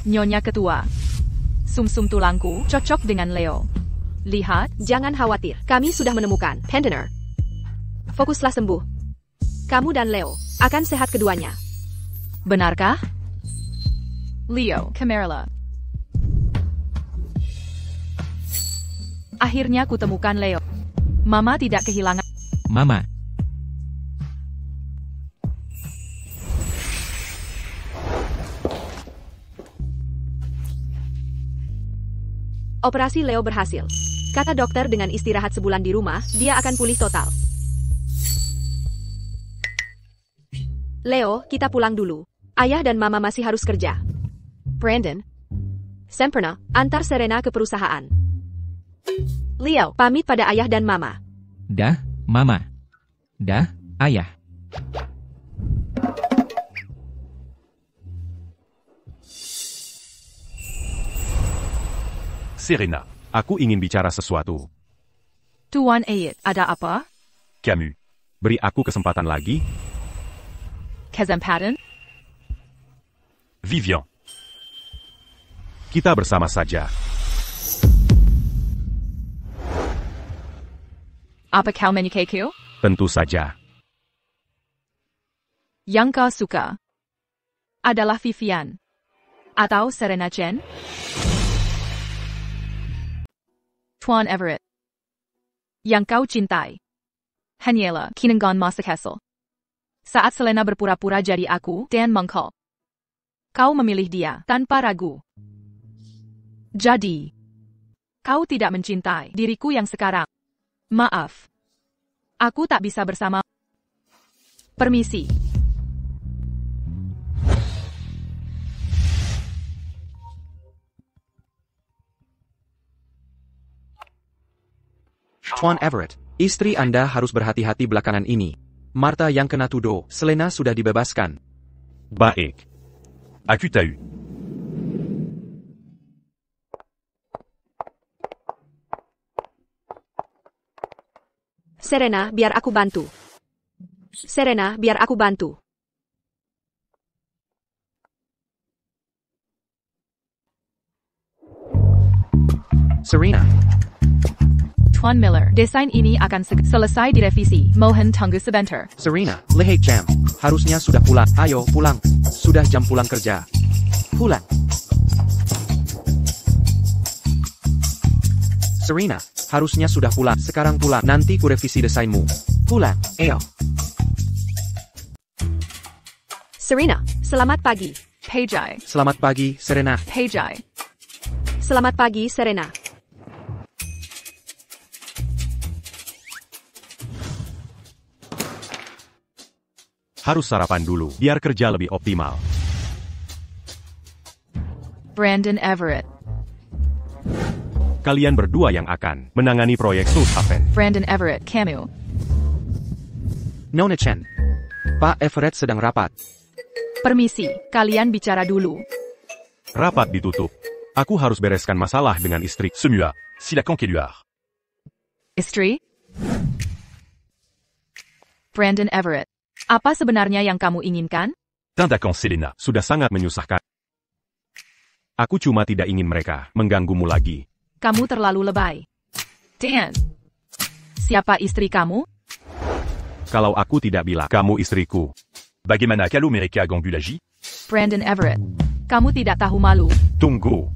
Nyonya Ketua. Sumsum tulangku cocok dengan Leo. Lihat, Jangan khawatir. Kami sudah menemukan pendoner. Fokuslah sembuh. Kamu dan Leo akan sehat keduanya. benarkah? Leo, Camarilla. Akhirnya kutemukan Leo. Mama tidak kehilangan. Mama, Operasi Leo berhasil. Kata dokter dengan istirahat sebulan di rumah, dia akan pulih total. Leo, kita pulang dulu. Ayah dan mama masih harus kerja. Brandon, sempurna, antar Serena ke perusahaan. Leo, pamit pada ayah dan mama. dah, Mama. Dah, Ayah. Serena, aku ingin bicara sesuatu. Tuan Ayat, ada apa? Camus. Beri aku kesempatan lagi. Kesempatan? Vivian. Kita bersama saja. Apa kau menyukaiku? Tentu saja. Yang kau suka adalah Vivian atau Serena Chen? Tuan Everett. Yang kau cintai hanyalah Kinangan Masa Castle. Saat Selena berpura-pura jadi aku dan Mengkol, kau memilih dia tanpa ragu. Jadi, kau tidak mencintai diriku yang sekarang. Maaf. Aku tak bisa bersama. Permisi. Tuan Everett, istri Anda harus berhati-hati belakangan ini. Martha yang kena tuduh, Selena sudah dibebaskan. Baik. Aku tahu. Serena, biar aku bantu. Serena, biar aku bantu. Serena. Tuan Miller, desain ini akan selesai direvisi. Mohon tunggu sebentar. Serena, lihat jam. Harusnya sudah pulang. Ayo, pulang. Sudah jam pulang kerja. Pulang. Serena, harusnya sudah pulang. Sekarang pulang. Nanti ku revisi desainmu. Pulang. Ayo. Serena, selamat pagi. Pejai. Selamat pagi, Serena. Pejai. Selamat pagi, Serena. Harus sarapan dulu, biar kerja lebih optimal. Brandon Everett. Kalian berdua yang akan menangani proyek Sulhaven. Brandon Everett, kamu. Nona Chen. Pak Everett sedang rapat. Permisi, kalian bicara dulu. Rapat ditutup. Aku harus bereskan masalah dengan istri. Semua, silakan keluar. Istri? Brandon Everett. Apa sebenarnya yang kamu inginkan? Tindakan Selena. Sudah sangat menyusahkan. Aku cuma tidak ingin mereka mengganggumu lagi. Kamu terlalu lebay. Dan, siapa istri kamu? Kalau aku tidak bilang, kamu istriku. Bagaimana kalau mereka ganggu lagi? Brandon Everett. Kamu tidak tahu malu. Tunggu.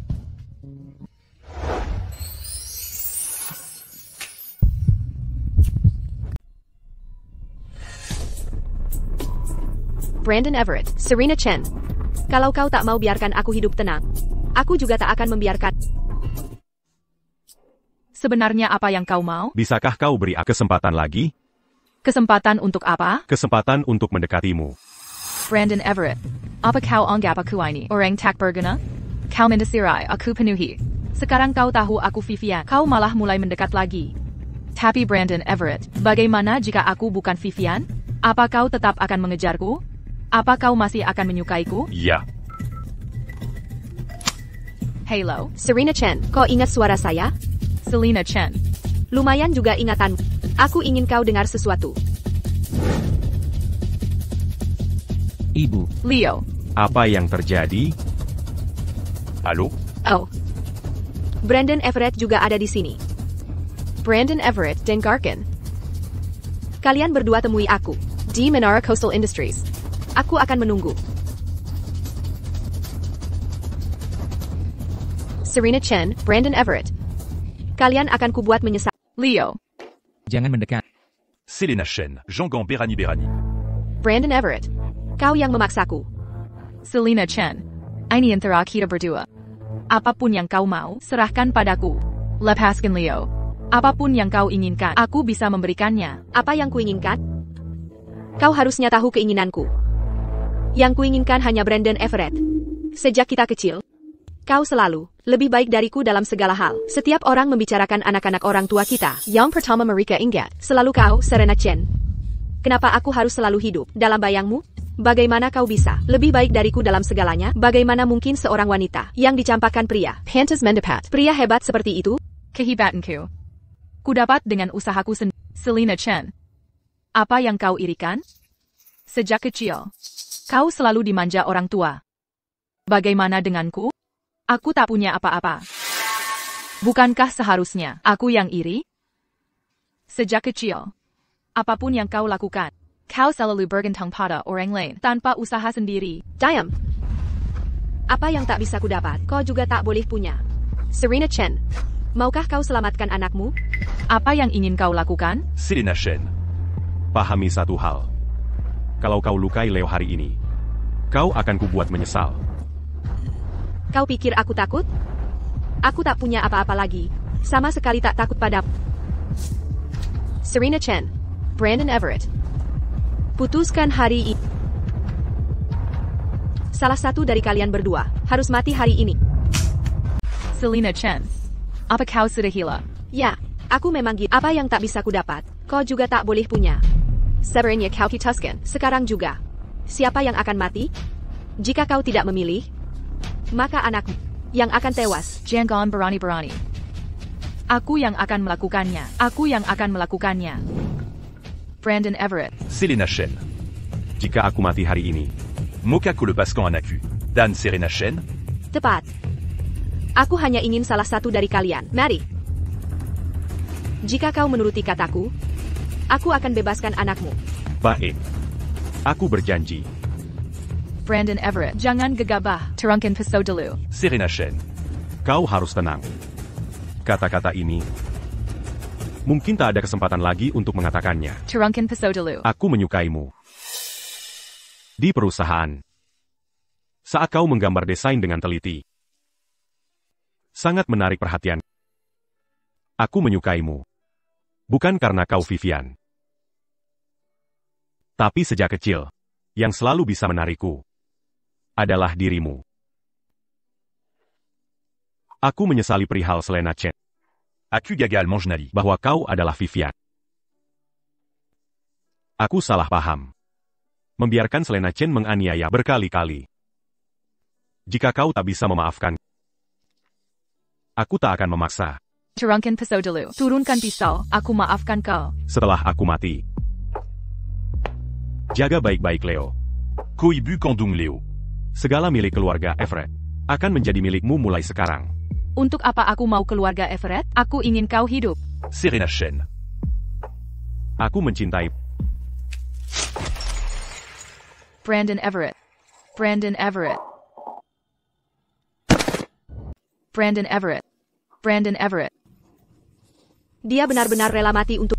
Brandon Everett, Serena Chen. Kalau kau tak mau biarkan aku hidup tenang, aku juga tak akan membiarkan. Sebenarnya apa yang kau mau? Bisakah kau beri aku kesempatan lagi? Kesempatan untuk apa? Kesempatan untuk mendekatimu. Brandon Everett. Apa kau anggap aku ini orang tak berguna? Kau mendesirai aku penuhi. Sekarang kau tahu aku Vivian. Kau malah mulai mendekat lagi. Tapi Brandon Everett, bagaimana jika aku bukan Vivian? Apa kau tetap akan mengejarku? Apa kau masih akan menyukaiku? Ya. Halo, Serena Chen, kau ingat suara saya? Selena Chen. Lumayan juga ingatan. Aku ingin kau dengar sesuatu. Ibu. Leo. Apa yang terjadi? Halo? Oh. Brandon Everett juga ada di sini. Brandon Everett dan Garkin. Kalian berdua temui aku di Menara Coastal Industries. Aku akan menunggu. Serena Chen, Brandon Everett. Kalian akan kubuat menyesal. Leo. Jangan mendekat. Selena Chen, Jean-Gan Berani. Brandon Everett. Kau yang memaksaku. Selena Chen. Ini antara kita berdua. Apapun yang kau mau, serahkan padaku. Lepaskan Leo. Apapun yang kau inginkan, aku bisa memberikannya. Apa yang kuinginkan? Kau harusnya tahu keinginanku. Yang kuinginkan hanya Brandon Everett. Sejak kita kecil, kau selalu lebih baik dariku dalam segala hal. Setiap orang membicarakan anak-anak orang tua kita. Yang pertama mereka ingat, selalu kau, Serena Chen. Kenapa aku harus selalu hidup dalam bayangmu? Bagaimana kau bisa lebih baik dariku dalam segalanya? Bagaimana mungkin seorang wanita yang dicampakkan pria, pantas mendapat pria hebat seperti itu? Kehebatanku. Ku dapat dengan usahaku sendiri. Selena Chen. Apa yang kau irikan? Sejak kecil, kau selalu dimanja orang tua. Bagaimana denganku? Aku tak punya apa-apa. Bukankah seharusnya aku yang iri? Sejak kecil, apapun yang kau lakukan, kau selalu bergantung pada orang lain tanpa usaha sendiri. Diam. Apa yang tak bisa kudapat, kau juga tak boleh punya. Serena Chen, maukah kau selamatkan anakmu? Apa yang ingin kau lakukan? Selena Chen. Pahami satu hal. Kalau kau lukai Leo hari ini, kau akan kubuat menyesal. Kau pikir aku takut? Aku tak punya apa-apa lagi. Sama sekali tak takut padamu. Serena Chen, Brandon Everett. Putuskan hari ini. Salah satu dari kalian berdua harus mati hari ini. Selena Chen, apa kau sudah gila? Ya, aku memang gila. Apa yang tak bisa kudapat, kau juga tak boleh punya. Sebenarnya kau putuskan sekarang juga. Siapa yang akan mati? Jika kau tidak memilih, maka anakmu yang akan tewas. Jangan berani-berani. Aku yang akan melakukannya. Aku yang akan melakukannya. Brandon Everett. Selena Chen. Jika aku mati hari ini, Mokaku lepaskan anakku. Dan Serena Chen. Tepat. Aku hanya ingin salah satu dari kalian. Mari. Jika kau menuruti kataku, aku akan bebaskan anakmu. baik. Aku berjanji. Brandon Everett. Jangan gegabah. Terangkan peso dulu. Serena Chen. Kau harus tenang. Kata-kata ini, mungkin tak ada kesempatan lagi untuk mengatakannya. Terangkan peso dulu. Aku menyukaimu. Di perusahaan. Saat kau menggambar desain dengan teliti. Sangat menarik perhatian. Aku menyukaimu. Bukan karena kau Vivian. Tapi sejak kecil, yang selalu bisa menarikku adalah dirimu. Aku menyesali perihal Selena Chen, Aku gagal mengenali bahwa kau adalah Vivian. Aku salah paham. Membiarkan Selena Chen menganiaya berkali-kali. Jika kau tak bisa memaafkan, aku tak akan memaksa. Terangkan peso dulu. Turunkan pisau. Aku maafkan kau. Setelah aku mati. Jaga baik-baik Leo. Koibu Kandung Leo. Segala milik keluarga Everett akan menjadi milikmu mulai sekarang. Untuk apa aku mau keluarga Everett? Aku ingin kau hidup. Serena Chen. Aku mencintai. Brandon Everett. Brandon Everett. Brandon Everett. Brandon Everett. Dia benar-benar rela mati untuk...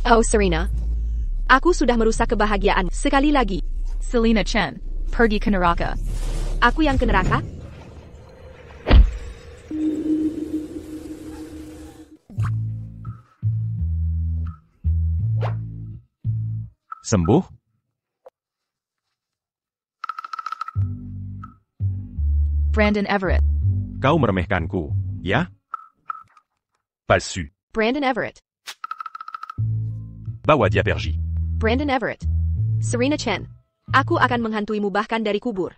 Oh Serena, aku sudah merusak kebahagiaan sekali lagi. Selena Chen. Pergi ke neraka. Aku yang ke neraka? Sembuh? Brandon Everett. Kau meremehkanku, ya? Palsu. Brandon Everett. Bawa dia pergi. Brandon Everett. Serena Chen. Aku akan menghantuimu bahkan dari kubur.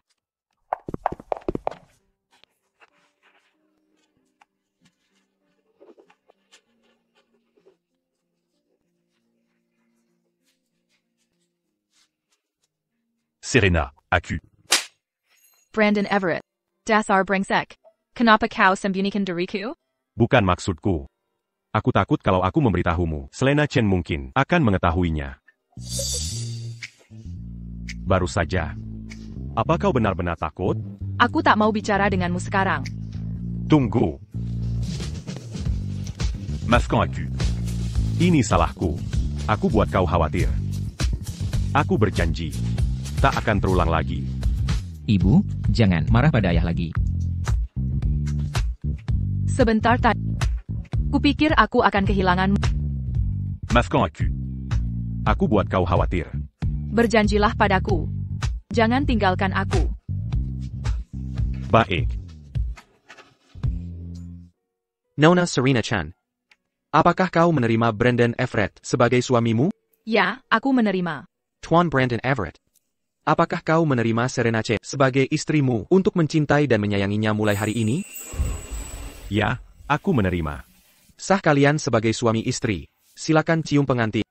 Serena. Aku. Brandon Everett. Dasar brengsek. Kenapa kau sembunyikan diriku? Bukan maksudku. Aku takut kalau aku memberitahumu. Selena Chen mungkin akan mengetahuinya. Baru saja. Apa kau benar-benar takut? Aku tak mau bicara denganmu sekarang. Tunggu. Maafkan aku. Ini salahku. Aku buat kau khawatir. Aku berjanji. Tak akan terulang lagi. Ibu, jangan marah pada ayah lagi. Sebentar tadi. Kupikir aku akan kehilangan. Maafkan aku. Aku buat kau khawatir. Berjanjilah padaku. Jangan tinggalkan aku. Baik. Nona Serena Chen. Apakah kau menerima Brandon Everett sebagai suamimu? Ya, aku menerima. Tuan Brandon Everett. Apakah kau menerima Serena Chen sebagai istrimu untuk mencintai dan menyayanginya mulai hari ini? Ya, aku menerima. Sah kalian sebagai suami istri. Silakan cium pengantin.